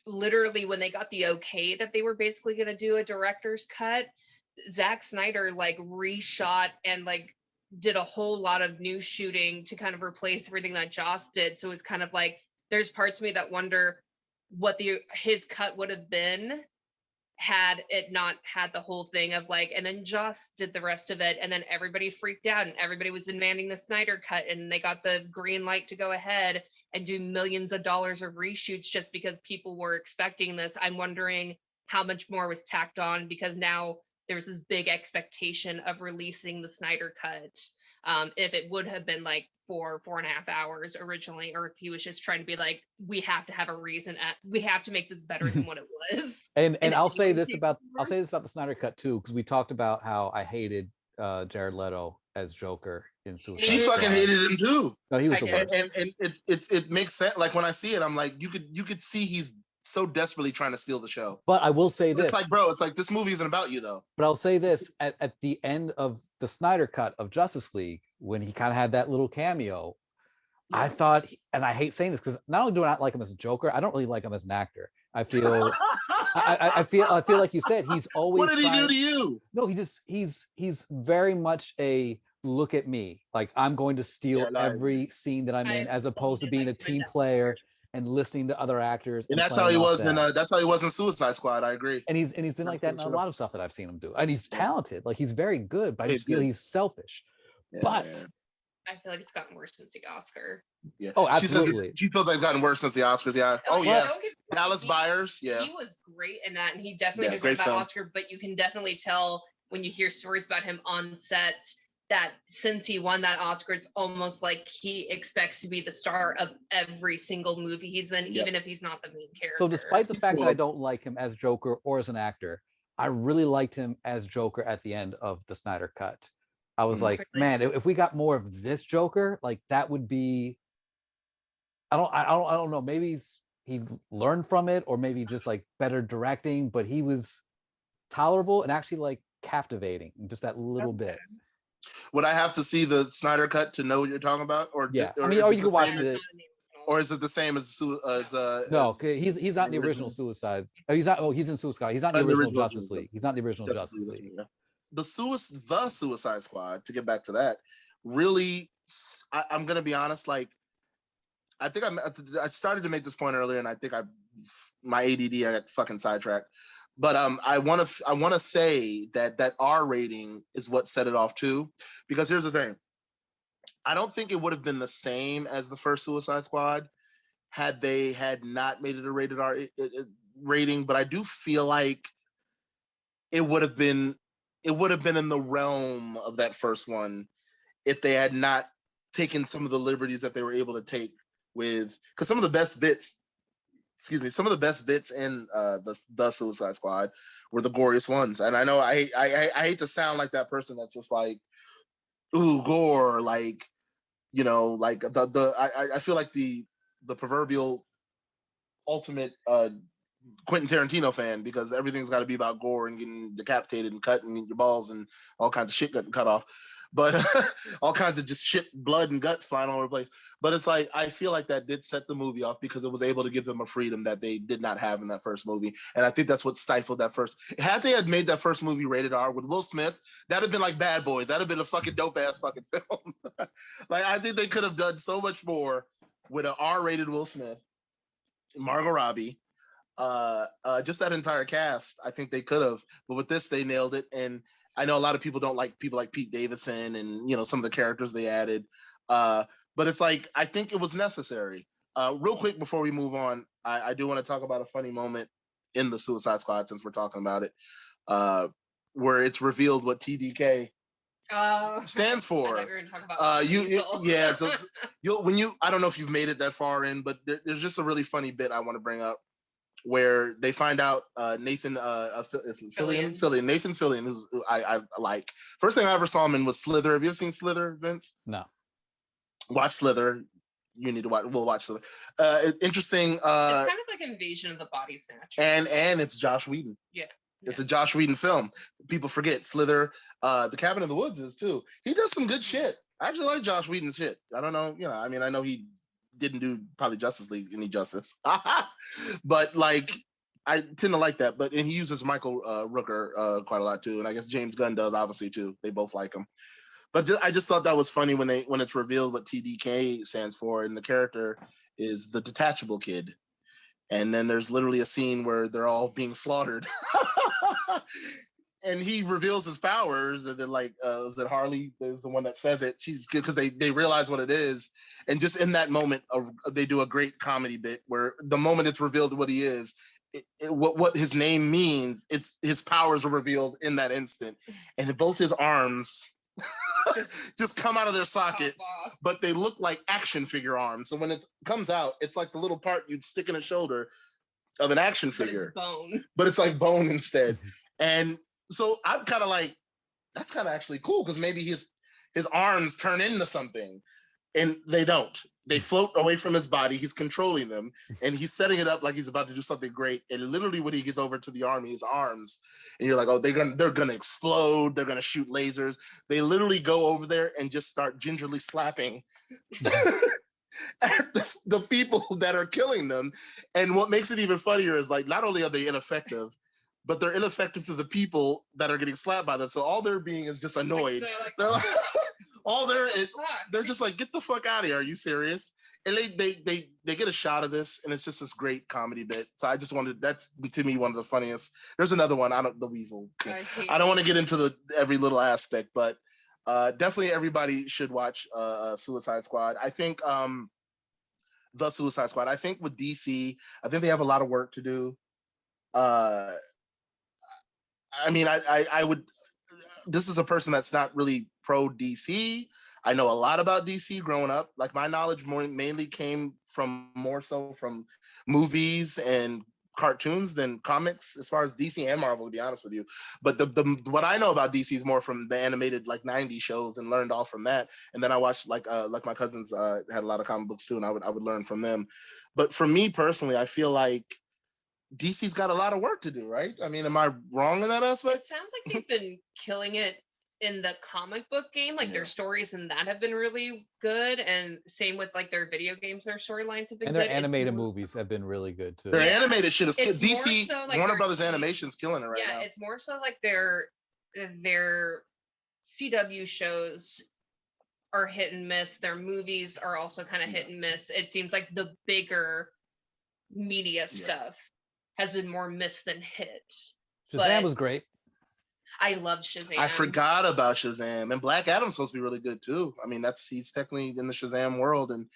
literally when they got the okay that they were basically going to do a director's cut, Zack Snyder like reshot and like did a whole lot of new shooting to kind of replace everything that Joss did. So it's kind of like there's parts of me that wonder what his cut would have been had it not had the whole thing of like, and then Joss did the rest of it, and then everybody freaked out and everybody was demanding the Snyder cut, and they got the green light to go ahead and do millions of dollars of reshoots just because people were expecting this. I'm wondering how much more was tacked on because now there's this big expectation of releasing the Snyder cut. If it would have been like 4.5 hours originally, or if he was just trying to be like, we have to have a reason, we have to make this better than what it was. and I'll say this about the Snyder cut too, because we talked about how I hated Jared Leto as Joker in Suicide She Squad. fucking hated him too. No, he was the worst. And it makes sense. Like when I see it, I'm like, you could see he's so desperately trying to steal the show. But I will say this. It's like, bro, it's like this movie isn't about you though. But I'll say this, at the end of the Snyder cut of Justice League, when he kind of had that little cameo, I thought, and I hate saying this because not only do I not like him as a Joker, I don't really like him as an actor. I feel I feel like you said, he's always What did he do to you? No, he's very much a look at me. Like I'm going to steal every scene that I'm in, as opposed to being a team player and listening to other actors. And that's how he was in Suicide Squad. I agree. And he's been like that in a lot of stuff that I've seen him do. And he's talented. Like he's very good, but I just feel he's selfish. Yeah, but I feel like it's gotten worse since the Oscar. Yeah. Oh, absolutely. She feels like it's gotten worse since the Oscars. Yeah. Oh yeah. Dallas Buyers. Yeah. He was great in that, and he definitely deserved that Oscar. But you can definitely tell when you hear stories about him on sets that since he won that Oscar, it's almost like he expects to be the star of every single movie he's in, even if he's not the main character. So despite the fact that I don't like him as Joker or as an actor, I really liked him as Joker at the end of the Snyder cut. I was like, man, if we got more of this Joker, like that would be, I don't know, maybe he learned from it, or maybe just like better directing, but he was tolerable and actually like captivating, just that little bit. Would I have to see the Snyder cut to know what you're talking about, or yeah? Or you can watch it. or is it the same as No, as he's not in the original Suicide. Oh, he's not. Oh, he's in Suicide. He's not in the original Justice League. He's not in the original Justice League. Yeah. The Suicide Squad, to get back to that, really, I'm gonna be honest. Like, I think I started to make this point earlier, and I think my ADD I got fucking sidetracked. But I want to say that R rating is what set it off too, because here's the thing. I don't think it would have been the same as the first Suicide Squad had they had not made it a rated R rating, but I do feel like it would have been in the realm of that first one if they had not taken some of the liberties that they were able to take with, because some of the best bits in the Suicide Squad were the goriest ones. And I know I hate to sound like that person that's just like, ooh, gore, like, you know, like I feel like the proverbial ultimate Quentin Tarantino fan, because everything's got to be about gore and getting decapitated and cut and your balls and all kinds of shit getting cut off, but all kinds of just shit, blood and guts flying all over the place. But it's like, I feel like that did set the movie off because it was able to give them a freedom that they did not have in that first movie. And I think that's what stifled that first. Had they had made that first movie rated R with Will Smith, that'd have been like Bad Boys. That'd have been a fucking dope ass fucking film. Like, I think they could have done so much more with an R-rated Will Smith, Margot Robbie, just that entire cast. I think they could have, but with this, they nailed it. And I know a lot of people don't like people like Pete Davidson and, you know, some of the characters they added. But it's like, I think it was necessary. Real quick before we move on, I do want to talk about a funny moment in the Suicide Squad, since we're talking about it, where it's revealed what TDK stands for. I don't know if you've made it that far in, but there's just a really funny bit I want to bring up where they find out Nathan Fillion, Nathan Fillion, who's I like. First thing I ever saw him in was Slither. Have you ever seen Slither, Vince? No. Watch Slither. You need to watch. We'll watch Slither. Interesting. It's kind of like Invasion of the Body Snatchers. And it's Josh Whedon. Yeah. It's a Josh Whedon film. People forget Slither. The Cabin in the Woods is too. He does some good shit. I actually like Josh Whedon's shit. I don't know, you know, I mean, I know he didn't do probably Justice League any justice, but like, I tend to like that. But and he uses Michael Rooker quite a lot too, and I guess James Gunn does obviously too. They both like him. But I just thought that was funny when it's revealed what TDK stands for, and the character is the detachable kid. And then there's literally a scene where they're all being slaughtered. And he reveals his powers, and then like is it Harley is the one that says it? She's because they realize what it is, and just in that moment, they do a great comedy bit where the moment it's revealed what he is, what his name means, it's his powers are revealed in that instant, and both his arms just come out of their sockets, but they look like action figure arms. So when it comes out, it's like the little part you'd stick in a shoulder of an action figure, but it's like bone instead. And so I'm kind of like, that's kind of actually cool, because maybe his arms turn into something, and they don't. They float away from his body. He's controlling them, and he's setting it up like he's about to do something great. And literally, when he gets over to the army, his arms, and you're like, oh, they're gonna explode. They're gonna shoot lasers. They literally go over there and just start gingerly slapping at the people that are killing them. And what makes it even funnier is, like, not only are they ineffective, but they're ineffective to the people that are getting slapped by them. So all they're being is just annoyed. They're like, they're just like, get the fuck out of here. Are you serious? And they get a shot of this, and it's just this great comedy bit. So I just wanted, that's to me one of the funniest. There's another one, the Weasel thing. I don't want to get into every little aspect, but definitely everybody should watch Suicide Squad. I think the Suicide Squad. I think with DC, I think they have a lot of work to do. I mean, I would, this is a person that's not really pro DC. I know a lot about DC growing up. Like, my knowledge mainly came more so from movies and cartoons than comics, as far as DC and Marvel, to be honest with you. But the what I know about DC is more from the animated like 90s shows, and learned all from that. And then I watched like my cousins had a lot of comic books too, and I would learn from them. But for me personally, I feel like DC's got a lot of work to do, right? I mean, am I wrong in that aspect? It sounds like they've been killing it in the comic book game. Like their stories in that have been really good, and same with like their video games, their storylines have been And good. their animated movies have been really good too. Their Yeah. animated shit is It's more DC. so like Warner their Brothers TV Animation's killing it right yeah, now. it's more so like their CW shows are hit and miss. Their movies are also kind of hit and miss. It seems like the bigger media stuff has been more miss than hit. Shazam But was great. I love Shazam. I forgot about Shazam, and Black Adam's supposed to be really good too. I mean, he's technically in the Shazam world, and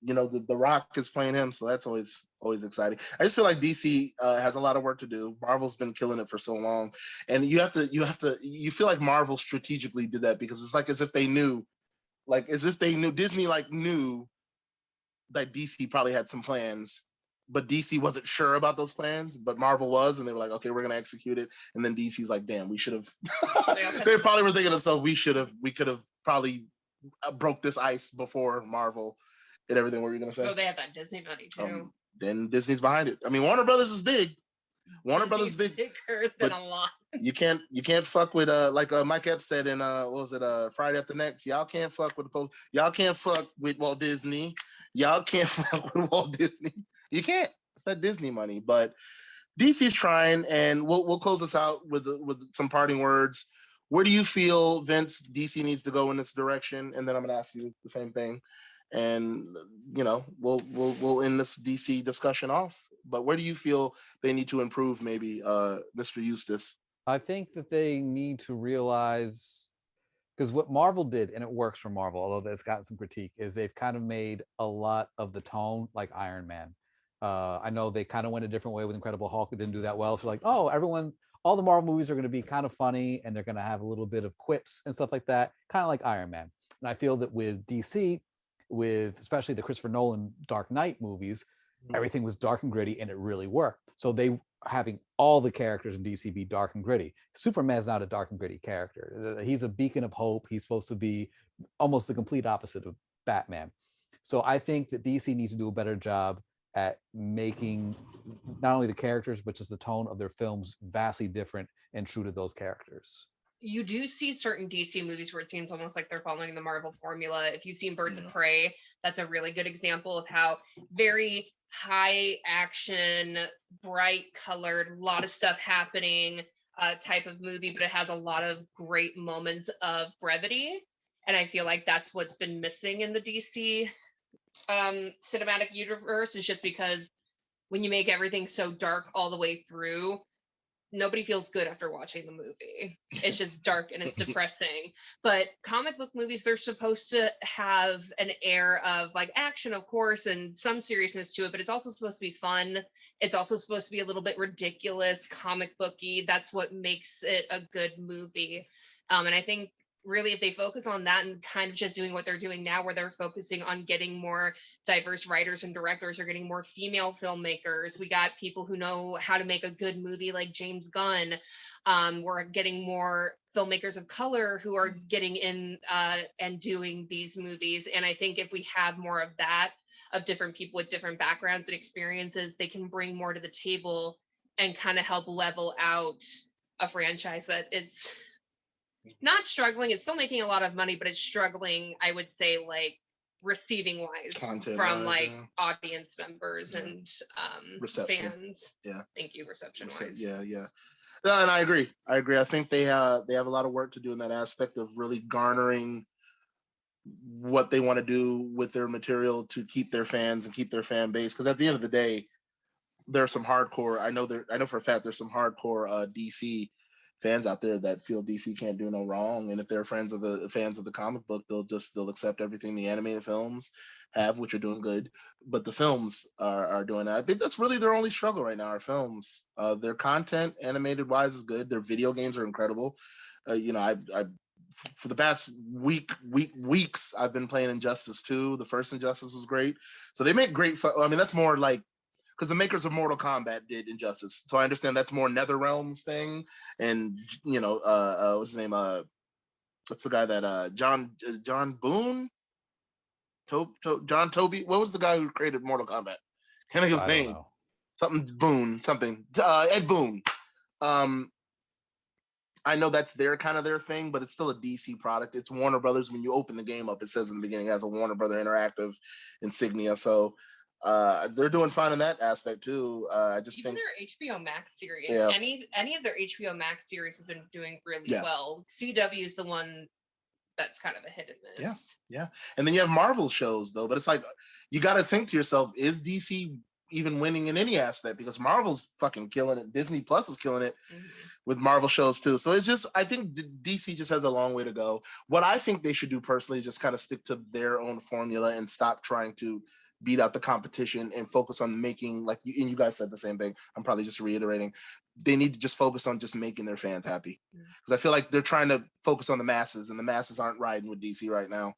you know the Rock is playing him, so that's always exciting. I just feel like DC has a lot of work to do. Marvel's been killing it for so long, and you feel like Marvel strategically did that because it's like as if they knew Disney like knew that DC probably had some plans, but DC wasn't sure about those plans, but Marvel was, and they were like, okay, we're gonna execute it. And then DC's like, damn, we should have. They probably were thinking to themselves, we could have probably broke this ice before Marvel and everything. What were you gonna say? Oh, they have that Disney money too. Then Disney's behind it. I mean, Warner Brothers is big. Warner Brothers is big. Bigger than a lot. You can't fuck with like Mike Epps said in what was it Friday After Next. Y'all can't fuck with y'all can't fuck with Walt Disney. Y'all can't fuck with Walt Disney. You can't. It's that Disney money. But DC's trying, and we'll close this out with some parting words. Where do you feel, Vince, DC needs to go in this direction? And then I'm gonna ask you the same thing. And you know, we'll end this DC discussion off. But where do you feel they need to improve, maybe, Mr. Eustace? I think that they need to realize, because what Marvel did, and it works for Marvel, although it's gotten some critique, is they've kind of made a lot of the tone like Iron Man. I know they kind of went a different way with Incredible Hulk. It didn't do that well. So like, oh, all the Marvel movies are going to be kind of funny, and they're going to have a little bit of quips and stuff like that, kind of like Iron Man. And I feel that with DC, with especially the Christopher Nolan Dark Knight movies, everything was dark and gritty, and it really worked. So they having all the characters in DC be dark and gritty. Superman's not a dark and gritty character. He's a beacon of hope. He's supposed to be almost the complete opposite of Batman. So I think that DC needs to do a better job at making not only the characters, but just the tone of their films vastly different and true to those characters. You do see certain DC movies where it seems almost like they're following the Marvel formula. If you've seen Birds of Prey, that's a really good example of how very high action, bright colored, a lot of stuff happening type of movie, but it has a lot of great moments of brevity. And I feel like that's what's been missing in the DC cinematic universe, is just because when you make everything so dark all the way through, nobody feels good after watching the movie. It's just dark and it's depressing. But comic book movies, they're supposed to have an air of like action, of course, and some seriousness to it, but it's also supposed to be fun. It's also supposed to be a little bit ridiculous, comic booky. That's what makes it a good movie. And I think really if they focus on that and kind of just doing what they're doing now, where they're focusing on getting more diverse writers and directors, or getting more female filmmakers. We got people who know how to make a good movie like James Gunn. We're getting more filmmakers of color who are getting in and doing these movies. And I think if we have more of that, of different people with different backgrounds and experiences, they can bring more to the table and kind of help level out a franchise that is not struggling. It's still making a lot of money, but it's struggling, I would say, like receiving wise from like audience members and fans. Yeah. Thank you, reception wise. Yeah. No, and I agree. I think they have a lot of work to do in that aspect of really garnering what they want to do with their material to keep their fans and keep their fan base. Because at the end of the day, there's some hardcore. I know for a fact there's some hardcore DC fans out there that feel DC can't do no wrong, and if they're fans of the comic book, they'll accept everything the animated films have, which are doing good, but the films are doing that. I think that's really their only struggle right now. Our films, their content, animated wise, is good. Their video games are incredible. I for the past weeks, I've been playing Injustice 2. The first Injustice was great, so they make great. I mean, that's more like, because the makers of Mortal Kombat did Injustice, so I understand that's more NetherRealm's thing. And what's his name? What's the guy that John Boone? John Toby? What was the guy who created Mortal Kombat? Can't think of his name. Something Boone. Something Ed Boon. I know that's their kind of their thing, but it's still a DC product. It's Warner Brothers. When you open the game up, it says in the beginning it has a Warner Brother Interactive insignia. So they're doing fine in that aspect too. I just Even think their HBO Max series, Yeah. any of their HBO Max series have been doing really Yeah. well. CW is the one that's kind of a hit and miss. Yeah. And then you have Marvel shows though, but it's like you got to think to yourself, is DC even winning in any aspect? Because Marvel's fucking killing it. Disney Plus is killing it with Marvel shows too. So it's just, I think DC just has a long way to go. What I think they should do personally is just kind of stick to their own formula and stop trying to beat out the competition and focus on making, like you, and you guys said the same thing. I'm probably just reiterating. They need to just focus on just making their fans happy. Because I feel like they're trying to focus on the masses, and the masses aren't riding with DC right now.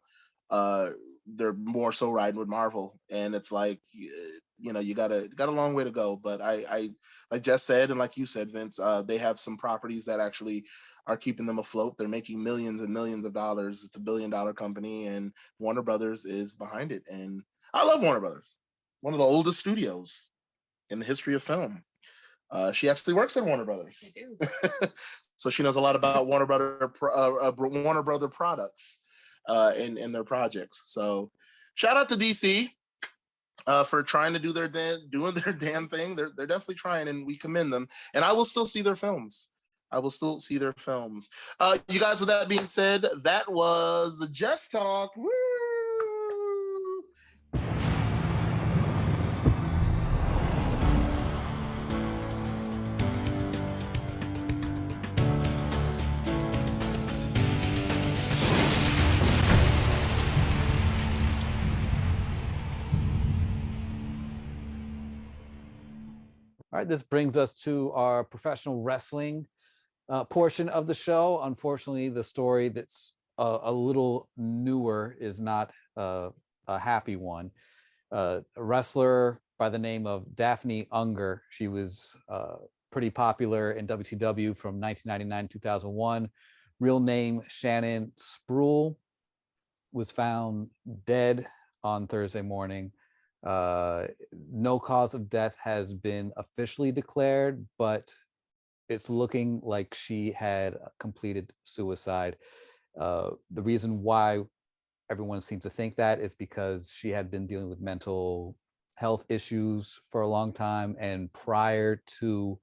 They're more so riding with Marvel, and it's like, you know, you got a long way to go. But I like Jess said, and like you said, Vince, they have some properties that actually are keeping them afloat. They're making millions and millions of dollars. It's $1 billion company, and Warner Brothers is behind it. And I love Warner Brothers, one of the oldest studios in the history of film. She actually works at Warner Brothers. I do. So she knows a lot about Warner Brother products and their projects. So shout out to DC for trying to do doing their damn thing. They're definitely trying, and we commend them. And I will still see their films. You guys, with that being said, that was Jess-Talk. Woo! All right, this brings us to our professional wrestling portion of the show. Unfortunately, the story that's a little newer is not a happy one. A wrestler by the name of Daphne Unger. She was pretty popular in WCW from 1999 to 2001. Real name Shannon Spruill, was found dead on Thursday morning. No cause of death has been officially declared, but it's looking like she had completed suicide. The reason why everyone seems to think that is because she had been dealing with mental health issues for a long time, and prior to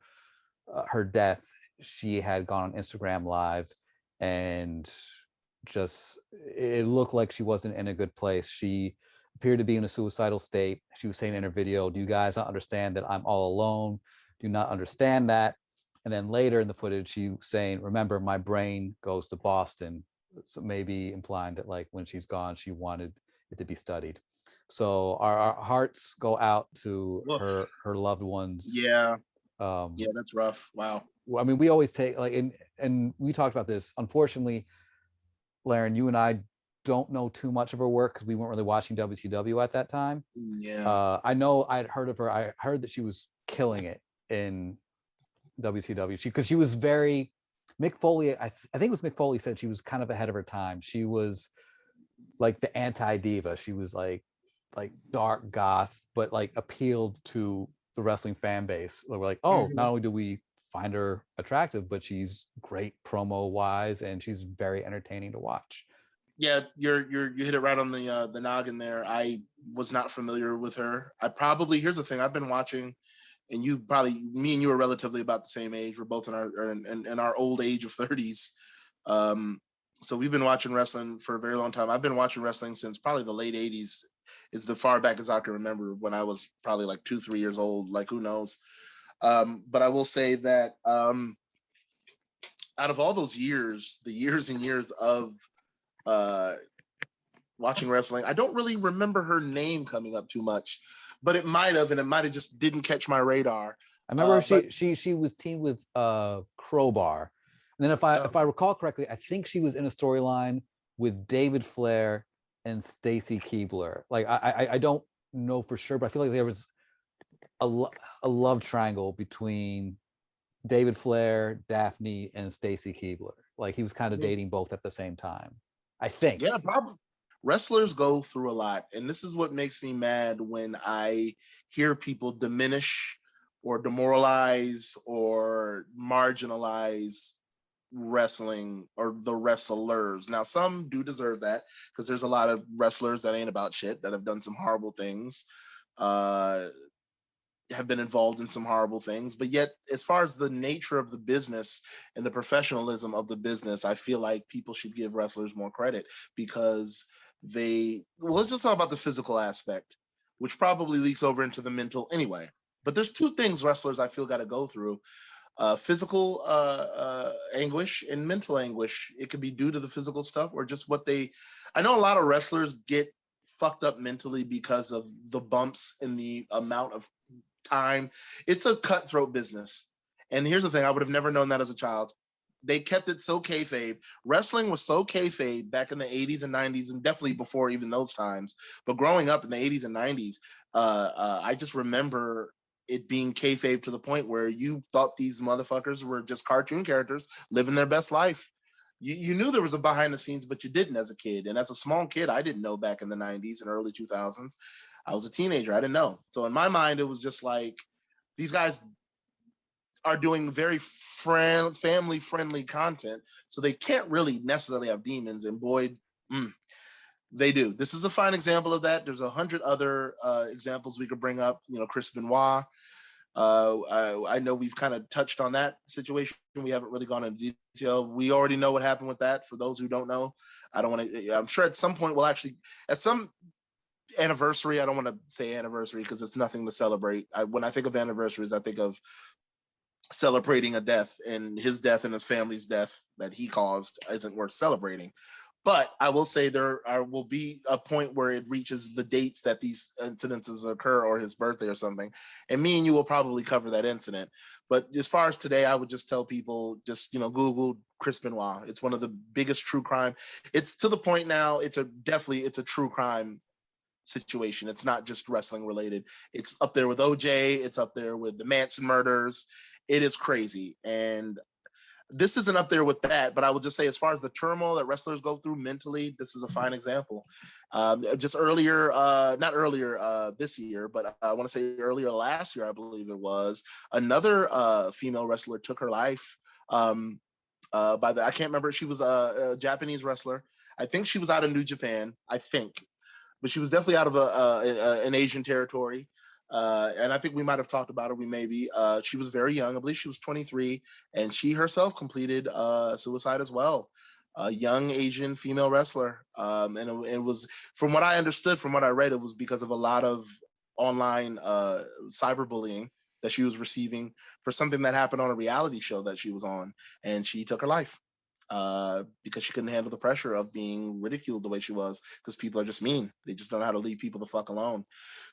her death, she had gone on Instagram Live, and just it looked like she wasn't in a good place. She appeared to be in a suicidal state. She was saying in her video, "Do you guys not understand that I'm all alone? Do you not understand that?" And then later in the footage, she was saying, "Remember, my brain goes to Boston." So maybe implying that, like, when she's gone, she wanted it to be studied. So our hearts go out to her loved ones. Yeah, that's rough. Wow. I mean, we always take, like, and we talked about this. Unfortunately, Laren, you and I don't know too much of her work because we weren't really watching WCW at that time. Yeah. I know I'd heard of her. I heard that she was killing it in WCW. Because she was very Mick Foley. I think it was Mick Foley said she was kind of ahead of her time. She was like the anti-diva. She was like dark goth, but like appealed to the wrestling fan base. We're like, oh, not only do we find her attractive, but she's great promo wise, and she's very entertaining to watch. Yeah, you hit it right on the noggin there. I was not familiar with her. Here's the thing, I've been watching, and me and you are relatively about the same age. We're both in our old age of 30s. So we've been watching wrestling for a very long time. I've been watching wrestling since probably the late 80s, is the far back as I can remember, when I was probably like 2-3 years old, like who knows. But I will say that out of all those years, the years and years of watching wrestling, I don't really remember her name coming up too much, but it might have, and it might have just didn't catch my radar. I remember she was teamed with Crowbar, and then if I recall correctly, I think she was in a storyline with David Flair and Stacy Keibler. Like I don't know for sure, but I feel like there was a love triangle between David Flair, Daphne, and Stacy Keibler. Like he was kind of dating both at the same time, I think. Yeah, probably. Wrestlers go through a lot, and this is what makes me mad when I hear people diminish or demoralize or marginalize wrestling or the wrestlers. Now, some do deserve that because there's a lot of wrestlers that ain't about shit that have done some horrible things, have been involved in some horrible things. But yet, as far as the nature of the business and the professionalism of the business, I feel like people should give wrestlers more credit because let's just talk about the physical aspect, which probably leaks over into the mental anyway. But there's two things wrestlers I feel got to go through: physical anguish and mental anguish. It could be due to the physical stuff or just what they. I know a lot of wrestlers get fucked up mentally because of the bumps and the amount of time. It's a cutthroat business. And here's the thing: I would have never known that as a child. They kept it so kayfabe. Wrestling was so kayfabe back in the 80s and 90s, and definitely before even those times. But growing up in the 80s and 90s, I just remember it being kayfabe to the point where you thought these motherfuckers were just cartoon characters living their best life. You knew there was a behind the scenes, but you didn't as a kid. And as a small kid, I didn't know back in the 90s and early 2000s. I was a teenager. I didn't know. So in my mind, it was just like, these guys are doing very family-friendly content, so they can't really necessarily have demons. And boy, they do. This is a fine example of that. There's 100 other examples we could bring up. Chris Benoit. I know we've kind of touched on that situation. We haven't really gone into detail. We already know what happened with that. For those who don't know, I don't want to. I'm sure at some point we'll actually, at some anniversary. I don't want to say anniversary because it's nothing to celebrate. When I think of anniversaries, I think of celebrating a death, and his death and his family's death that he caused isn't worth celebrating. But I will say there will be a point where it reaches the dates that these incidences occur, or his birthday or something. And me and you will probably cover that incident. But as far as today, I would just tell people, just, Google Chris Benoit. It's one of the biggest true crime. It's to the point now, it's a true crime situation. It's not just wrestling related. It's up there with OJ. It's up there with the Manson murders. It is crazy. And this isn't up there with that, but I will just say, as far as the turmoil that wrestlers go through mentally, this is a fine example. Just earlier, not earlier this year, but I want to say earlier last year, I believe it was, another female wrestler took her life I can't remember. She was a Japanese wrestler. I think she was out of New Japan, but she was definitely out of an Asian territory. And I think we might have talked about her. She was very young. I believe she was 23, and she herself completed suicide as well. A young Asian female wrestler. And it was, from what I understood, from what I read, it was because of a lot of online cyberbullying that she was receiving for something that happened on a reality show that she was on, and she took her life. Because she couldn't handle the pressure of being ridiculed the way she was, because people are just mean. They just don't know how to leave people the fuck alone.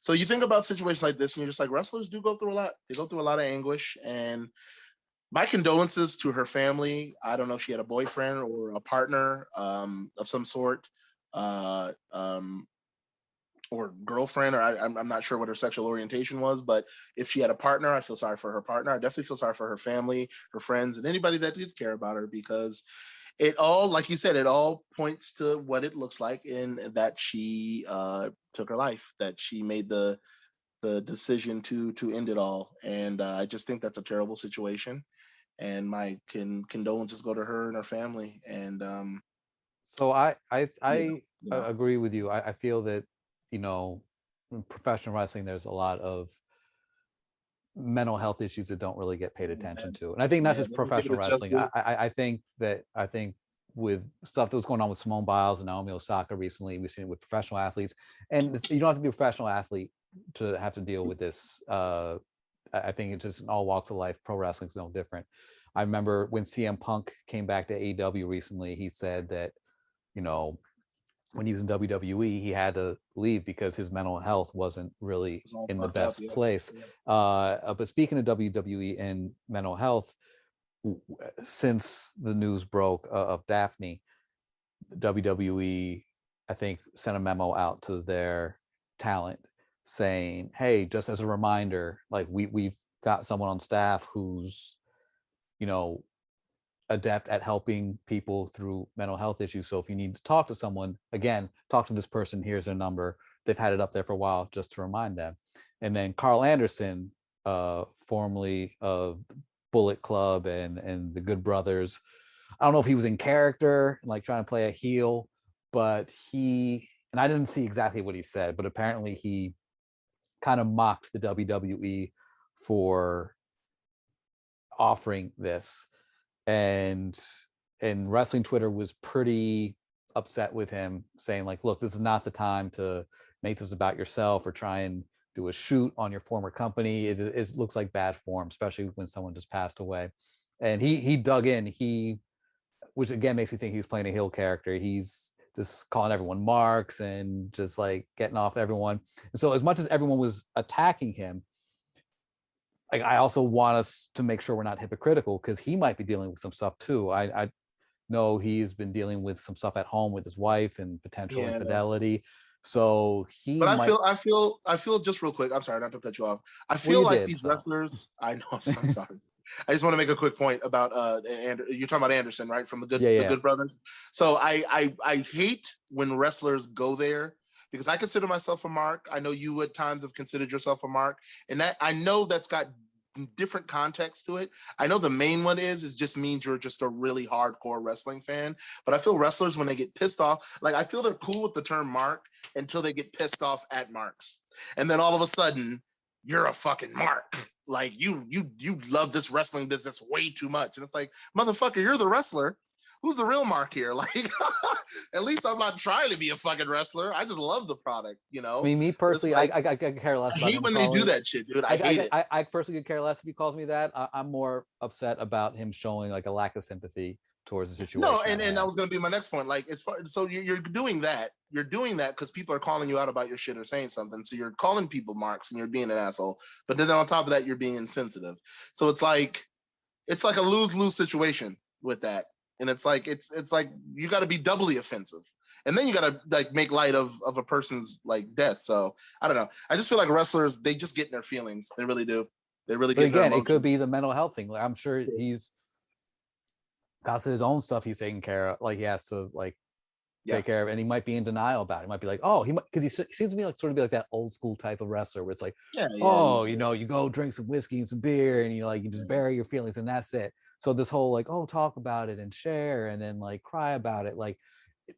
So you think about situations like this, and you're just like, wrestlers do go through a lot. They go through a lot of anguish, and my condolences to her family. I don't know if she had a boyfriend or a partner of some sort, or girlfriend, or I'm not sure what her sexual orientation was, but if she had a partner, I feel sorry for her partner. I definitely feel sorry for her family, her friends, and anybody that did care about her, because it all, like you said, it all points to what it looks like, in that she took her life, that she made the decision to end it all. And I just think that's a terrible situation. And my condolences go to her and her family. And so I agree with you. I feel that, in professional wrestling, there's a lot of mental health issues that don't really get paid attention to. And I think not just professional wrestling. I think with stuff that was going on with Simone Biles and Naomi Osaka recently, we've seen it with professional athletes. And you don't have to be a professional athlete to have to deal with this. I think it's just in all walks of life. Pro wrestling's no different. I remember when CM Punk came back to AEW recently, he said that, when he was in WWE, he had to leave because his mental health wasn't really in the best place. But speaking of WWE and mental health, since the news broke of Daphne, WWE, I think, sent a memo out to their talent saying, hey, just as a reminder, like we've got someone on staff who's, adept at helping people through mental health issues. So if you need to talk to someone, again, talk to this person. Here's their number. They've had it up there for a while, just to remind them. And then Carl Anderson, formerly of Bullet Club and the Good Brothers, I don't know if he was in character, like trying to play a heel, but and I didn't see exactly what he said, but apparently he kind of mocked the WWE for offering this, and wrestling Twitter was pretty upset with him, saying like, look, this is not the time to make this about yourself or try and do a shoot on your former company. It looks like bad form, especially when someone just passed away. And he dug in, which again makes me think he's playing a heel character. He's just calling everyone marks and just like getting off everyone. And so as much as everyone was attacking him, like, I also want us to make sure we're not hypocritical, because he might be dealing with some stuff too. I know he's been dealing with some stuff at home with his wife and potential infidelity. So he But might. I feel just real quick. I'm sorry not to cut you off. I Well, feel you like did, these so. wrestlers. I know. I'm sorry. I just want to make a quick point about and you're talking about Anderson, right? From the Yeah. Good Brothers. So I hate when wrestlers go there, because I consider myself a mark. I know you at times have considered yourself a mark, and that I know that's got different context to it. I know the main one is just means you're just a really hardcore wrestling fan. But I feel wrestlers, when they get pissed off, like I feel they're cool with the term mark until they get pissed off at marks, and then all of a sudden you're a fucking mark. Like you love this wrestling business way too much, and it's like, motherfucker, you're the wrestler. Who's the real mark here? Like, at least I'm not trying to be a fucking wrestler. I just love the product, you know. I mean, me personally, like, I care less I about hate him when they do that shit, dude. I hate it. I personally could care less if he calls me that. I'm more upset about him showing like a lack of sympathy towards the situation. No, and that was going to be my next point. Like, as far, so you're doing that. You're doing that because people are calling you out about your shit or saying something. So you're calling people marks and you're being an asshole. But then on top of that, you're being insensitive. So it's like a lose-lose situation with that. And it's like you got to be doubly offensive, and then you got to like make light of a person's like death. So I don't know. I just feel like wrestlers, they just get in their feelings. They really do. They really But get. again, it could be the mental health thing. Like, I'm sure he's got his own stuff he's taking care of. Like, he has to like take care of, and he might be in denial about it. He might be like, oh, because he seems to me like sort of be like that old school type of wrestler where it's like, you know, you go drink some whiskey and some beer, and you just bury your feelings, and that's it. So this whole like, oh, talk about it and share, and then like cry about it, like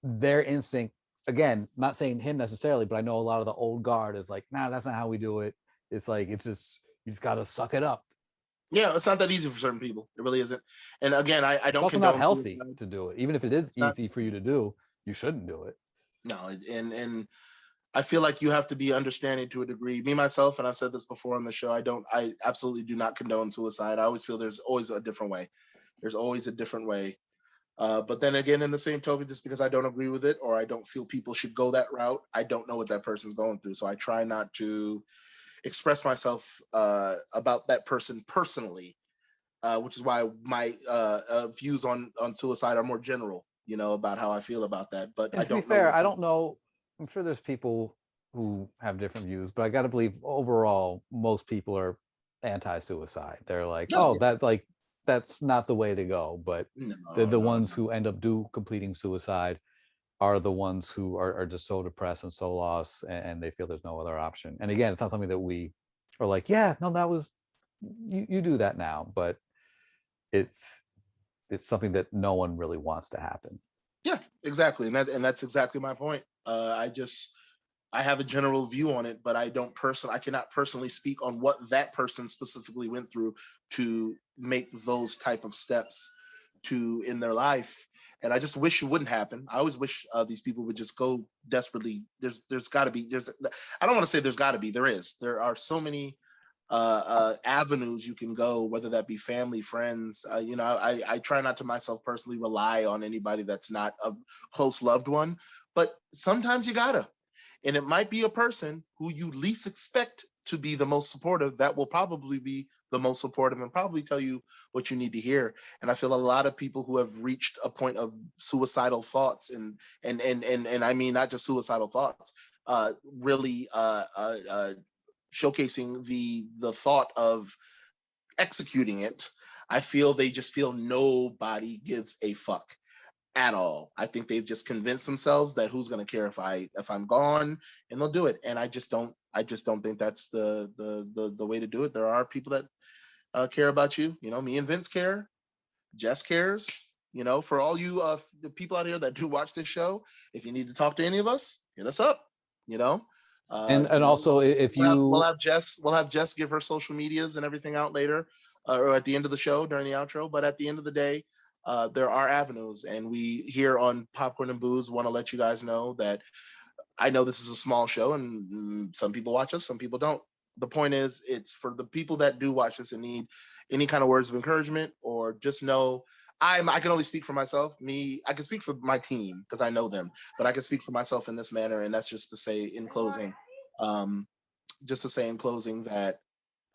their instinct, again, not saying him necessarily, but I know a lot of the old guard is like, nah, that's not how we do it. It's like, it's just, you just got to suck it up. Yeah, it's not that easy for certain people. It really isn't. And again, I don't. It's also not healthy to do it. Even if it is easy for you to do, you shouldn't do it. No, and I feel like you have to be understanding to a degree. Me, myself, and I've said this before on the show, I absolutely do not condone suicide. I always feel there's always a different way. There's always a different way. But then again, in the same token, just because I don't agree with it or I don't feel people should go that route, I don't know what that person's going through. So I try not to express myself about that person personally, which is why my views on suicide are more general, you know, about how I feel about that. But and to be fair, I don't know. I'm sure there's people who have different views, but I got to believe overall, most people are anti-suicide. They're like, that's not the way to go. But the ones who end up completing suicide are the ones who are just so depressed and so lost, and they feel there's no other option. And again, it's not something that we are like, yeah, no, that was, you do that now, but it's something that no one really wants to happen. Yeah, exactly. And that's exactly my point. I have a general view on it, but I cannot personally speak on what that person specifically went through to make those type of steps in their life. And I just wish it wouldn't happen. I always wish these people would just go desperately. There's got to be, I don't want to say there's got to be, there are so many avenues you can go, whether that be family, friends. I try not to myself personally rely on anybody that's not a close loved one, but sometimes you gotta. And it might be a person who you least expect to be the most supportive that will probably be the most supportive and probably tell you what you need to hear. And I feel a lot of people who have reached a point of suicidal thoughts and I mean not just suicidal thoughts, really showcasing the thought of executing it. I feel they just feel nobody gives a fuck at all. I think they've just convinced themselves that who's going to care if I'm gone, and they'll do it. And I just don't think that's the way to do it. There are people that care about you. You know, me and Vince care. Jess cares. You know, for all you the people out here that do watch this show, if you need to talk to any of us, hit us up. You know, And you know, also, if we'll you have Jess give her social medias and everything out later, or at the end of the show during the outro. But at the end of the day, there are avenues, and we here on Popcorn and Booze want to let you guys know that I know this is a small show, and some people watch us, some people don't. The point is, it's for the people that do watch this and need any kind of words of encouragement, or just know I can only speak for myself. I can speak for my team because I know them, but I can speak for myself in this manner, and that's just to say in closing, um, that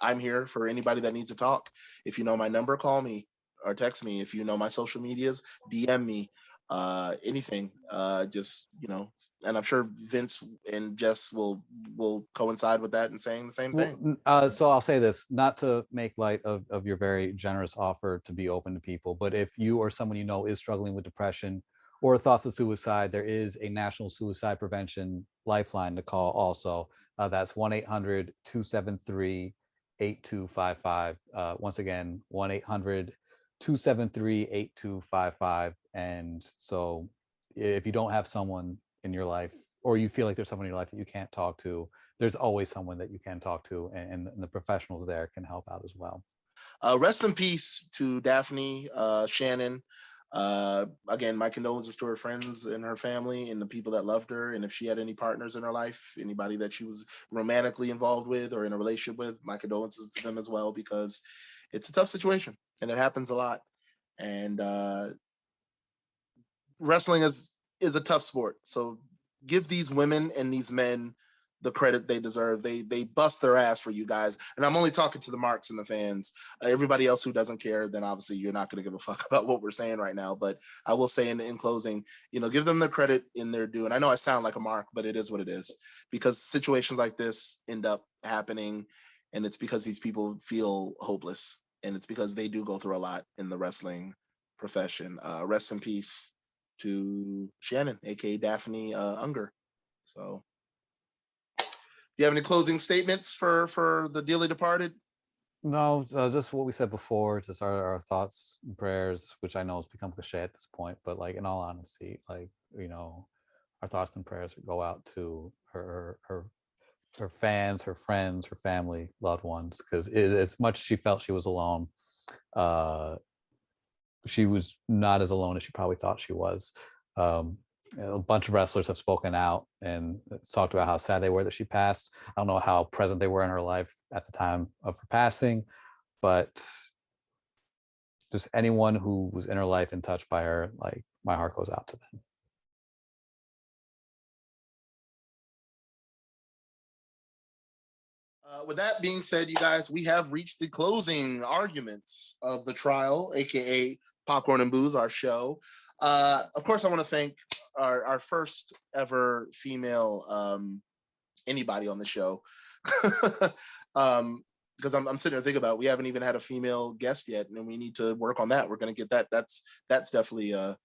I'm here for anybody that needs to talk. If you know my number, call me or text me. If you know my social medias, DM me. Anything. Just, you know, and I'm sure Vince and Jess will coincide with that and saying the same thing. So I'll say this, not to make light of your very generous offer to be open to people, but if you or someone you know is struggling with depression or thoughts of suicide, there is a national suicide prevention lifeline to call also. That's 1-800-273-8255. Once again, 1-800-273-8255. And so if you don't have someone in your life, or you feel like there's someone in your life that you can't talk to, there's always someone that you can talk to, and the professionals there can help out as well. Rest in peace to Daphne Shannon. Again, my condolences to her friends and her family and the people that loved her. And if she had any partners in her life, anybody that she was romantically involved with or in a relationship with, my condolences to them as well, because it's a tough situation and it happens a lot. And wrestling is a tough sport. So give these women and these men the credit they deserve. They bust their ass for you guys. And I'm only talking to the marks and the fans. Everybody else who doesn't care, then obviously you're not going to give a fuck about what we're saying right now. But I will say in closing, you know, give them the credit in their due. And I know I sound like a mark, but it is what it is, because situations like this end up happening. And it's because these people feel hopeless. And it's because they do go through a lot in the wrestling profession. Rest in peace to Shannon, aka Daphne Unger. So, do you have any closing statements for the dearly departed? No, just what we said before, just our thoughts and prayers, which I know has become cliche at this point, but like in all honesty, like, you know, our thoughts and prayers go out to her fans, her friends, her family, loved ones, because as much as she felt she was alone, she was not as alone as she probably thought she was. A bunch of wrestlers have spoken out and talked about how sad they were that she passed. I don't know how present they were in her life at the time of her passing, but just anyone who was in her life and touched by her, like, my heart goes out to them. With that being said, you guys, we have reached the closing arguments of the trial, aka Popcorn and Booze, our show. Of course, I want to thank our first ever female anybody on the show. Because I'm sitting there thinking about, we haven't even had a female guest yet, and we need to work on that. We're going to get that. That's definitely in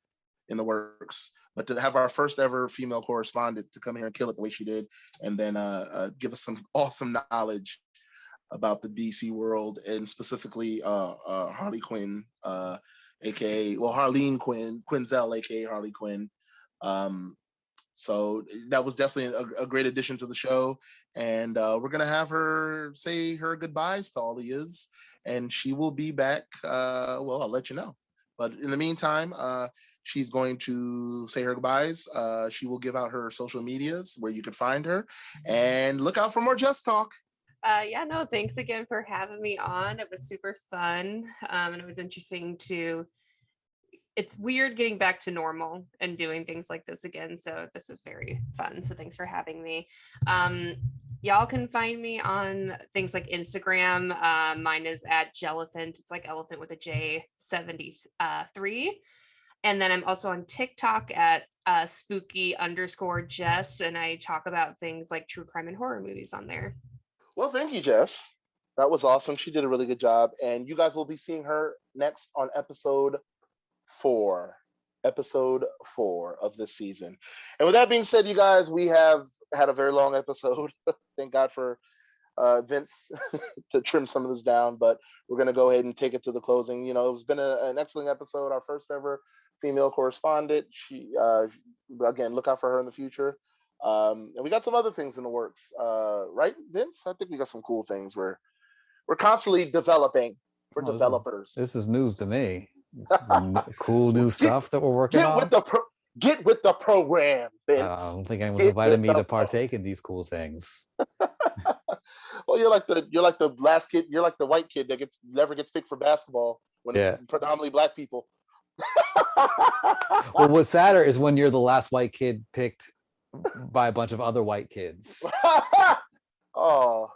the works. But to have our first ever female correspondent to come here and kill it the way she did, and then give us some awesome knowledge about the DC world, and specifically Harley Quinn, aka Harleen Quinzel, aka Harley Quinn. So that was definitely a great addition to the show, and we're gonna have her say her goodbyes to all of yous, and she will be back. Well, I'll let you know. But in the meantime, she's going to say her goodbyes. She will give out her social medias where you can find her, and look out for more Jess-Talk. Yeah, no, thanks again for having me on. It was super fun. And it was interesting it's weird getting back to normal and doing things like this again. So this was very fun. So thanks for having me. Y'all can find me on things like Instagram. Mine is at Jelliphant. It's like elephant with a J 73. And then I'm also on TikTok at spooky_Jess. And I talk about things like true crime and horror movies on there. Well, thank you, Jess. That was awesome. She did a really good job. And you guys will be seeing her next on episode 4 of this season. And with that being said, you guys, we have had a very long episode. Thank God for Vince to trim some of this down, but we're going to go ahead and take it to the closing. You know, it's been an excellent episode, our first ever female correspondent. She, again, look out for her in the future. And we got some other things in the works, right, Vince? I think we got some cool things. We're constantly developing. We're developers. This is news to me. Cool new stuff that we're working on. Get with the program, Vince. I don't think anyone's invited me to partake in these cool things. Well, you're like the last kid. You're like the white kid that never gets picked for basketball when it's predominantly black people. Well, what's sadder is when you're the last white kid picked by a bunch of other white kids. Oh,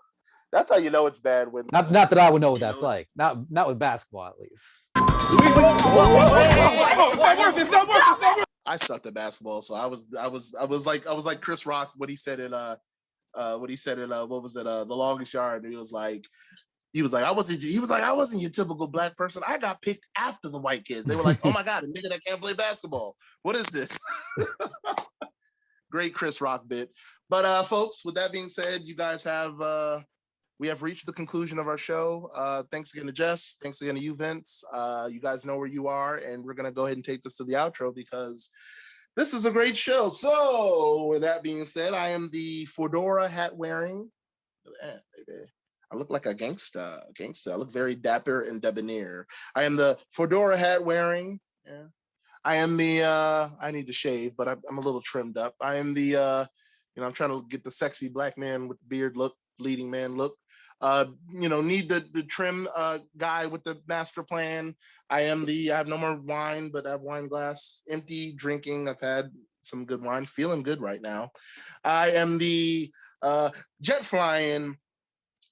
that's how you know it's bad. When not that I would know what that's like. Not with basketball, at least. I sucked at basketball, so I was like Chris Rock when he said it. What was it? The Longest Yard. And he was like, I wasn't your typical black person. I got picked after the white kids. They were like, oh my god, a nigga that can't play basketball. What is this? Great Chris Rock bit. But folks, with that being said, you guys we have reached the conclusion of our show. Thanks again to Jess. Thanks again to you, Vince. You guys know where you are, and we're gonna go ahead and take this to the outro because this is a great show. So, with that being said, I am the fedora hat wearing. I look like a gangsta. I look very dapper and debonair. I am the fedora hat wearing. Yeah. I am the. I need to shave, but I'm a little trimmed up. I am the. I'm trying to get the sexy black man with the beard look, leading man look. Need the trim guy with the master plan. I have no more wine, but I have wine glass empty, drinking. I've had some good wine, feeling good right now. I am the jet flying,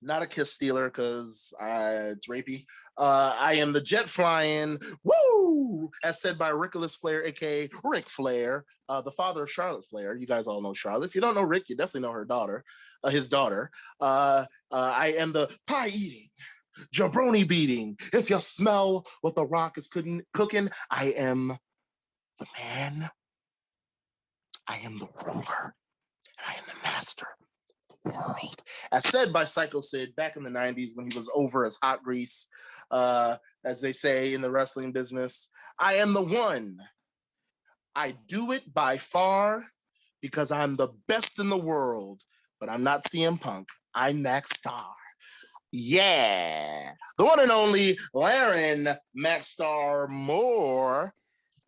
not a kiss stealer because it's rapey. I am the jet flying, woo, as said by Rickolas Flair, aka Ric Flair, the father of Charlotte Flair. You guys all know Charlotte. If you don't know Rick, you definitely know her daughter. His daughter. I am the pie eating, jabroni beating. If you smell what the Rock is cooking, I am the man. I am the ruler. And I am the master of the world. As said by Psycho Sid back in the 90s when he was over as hot grease, as they say in the wrestling business. I am the one. I do it by far because I'm the best in the world. But I'm not CM Punk. I'm Max Star. Yeah. The one and only Laren Max Star Moore.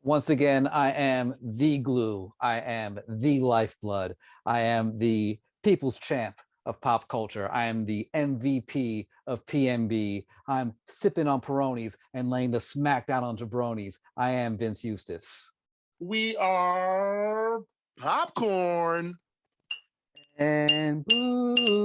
Once again, I am the glue. I am the lifeblood. I am the people's champ of pop culture. I am the MVP of PMB. I'm sipping on Peronis and laying the smack down on jabronis. I am Vince Eustace. We are popcorn. And booze.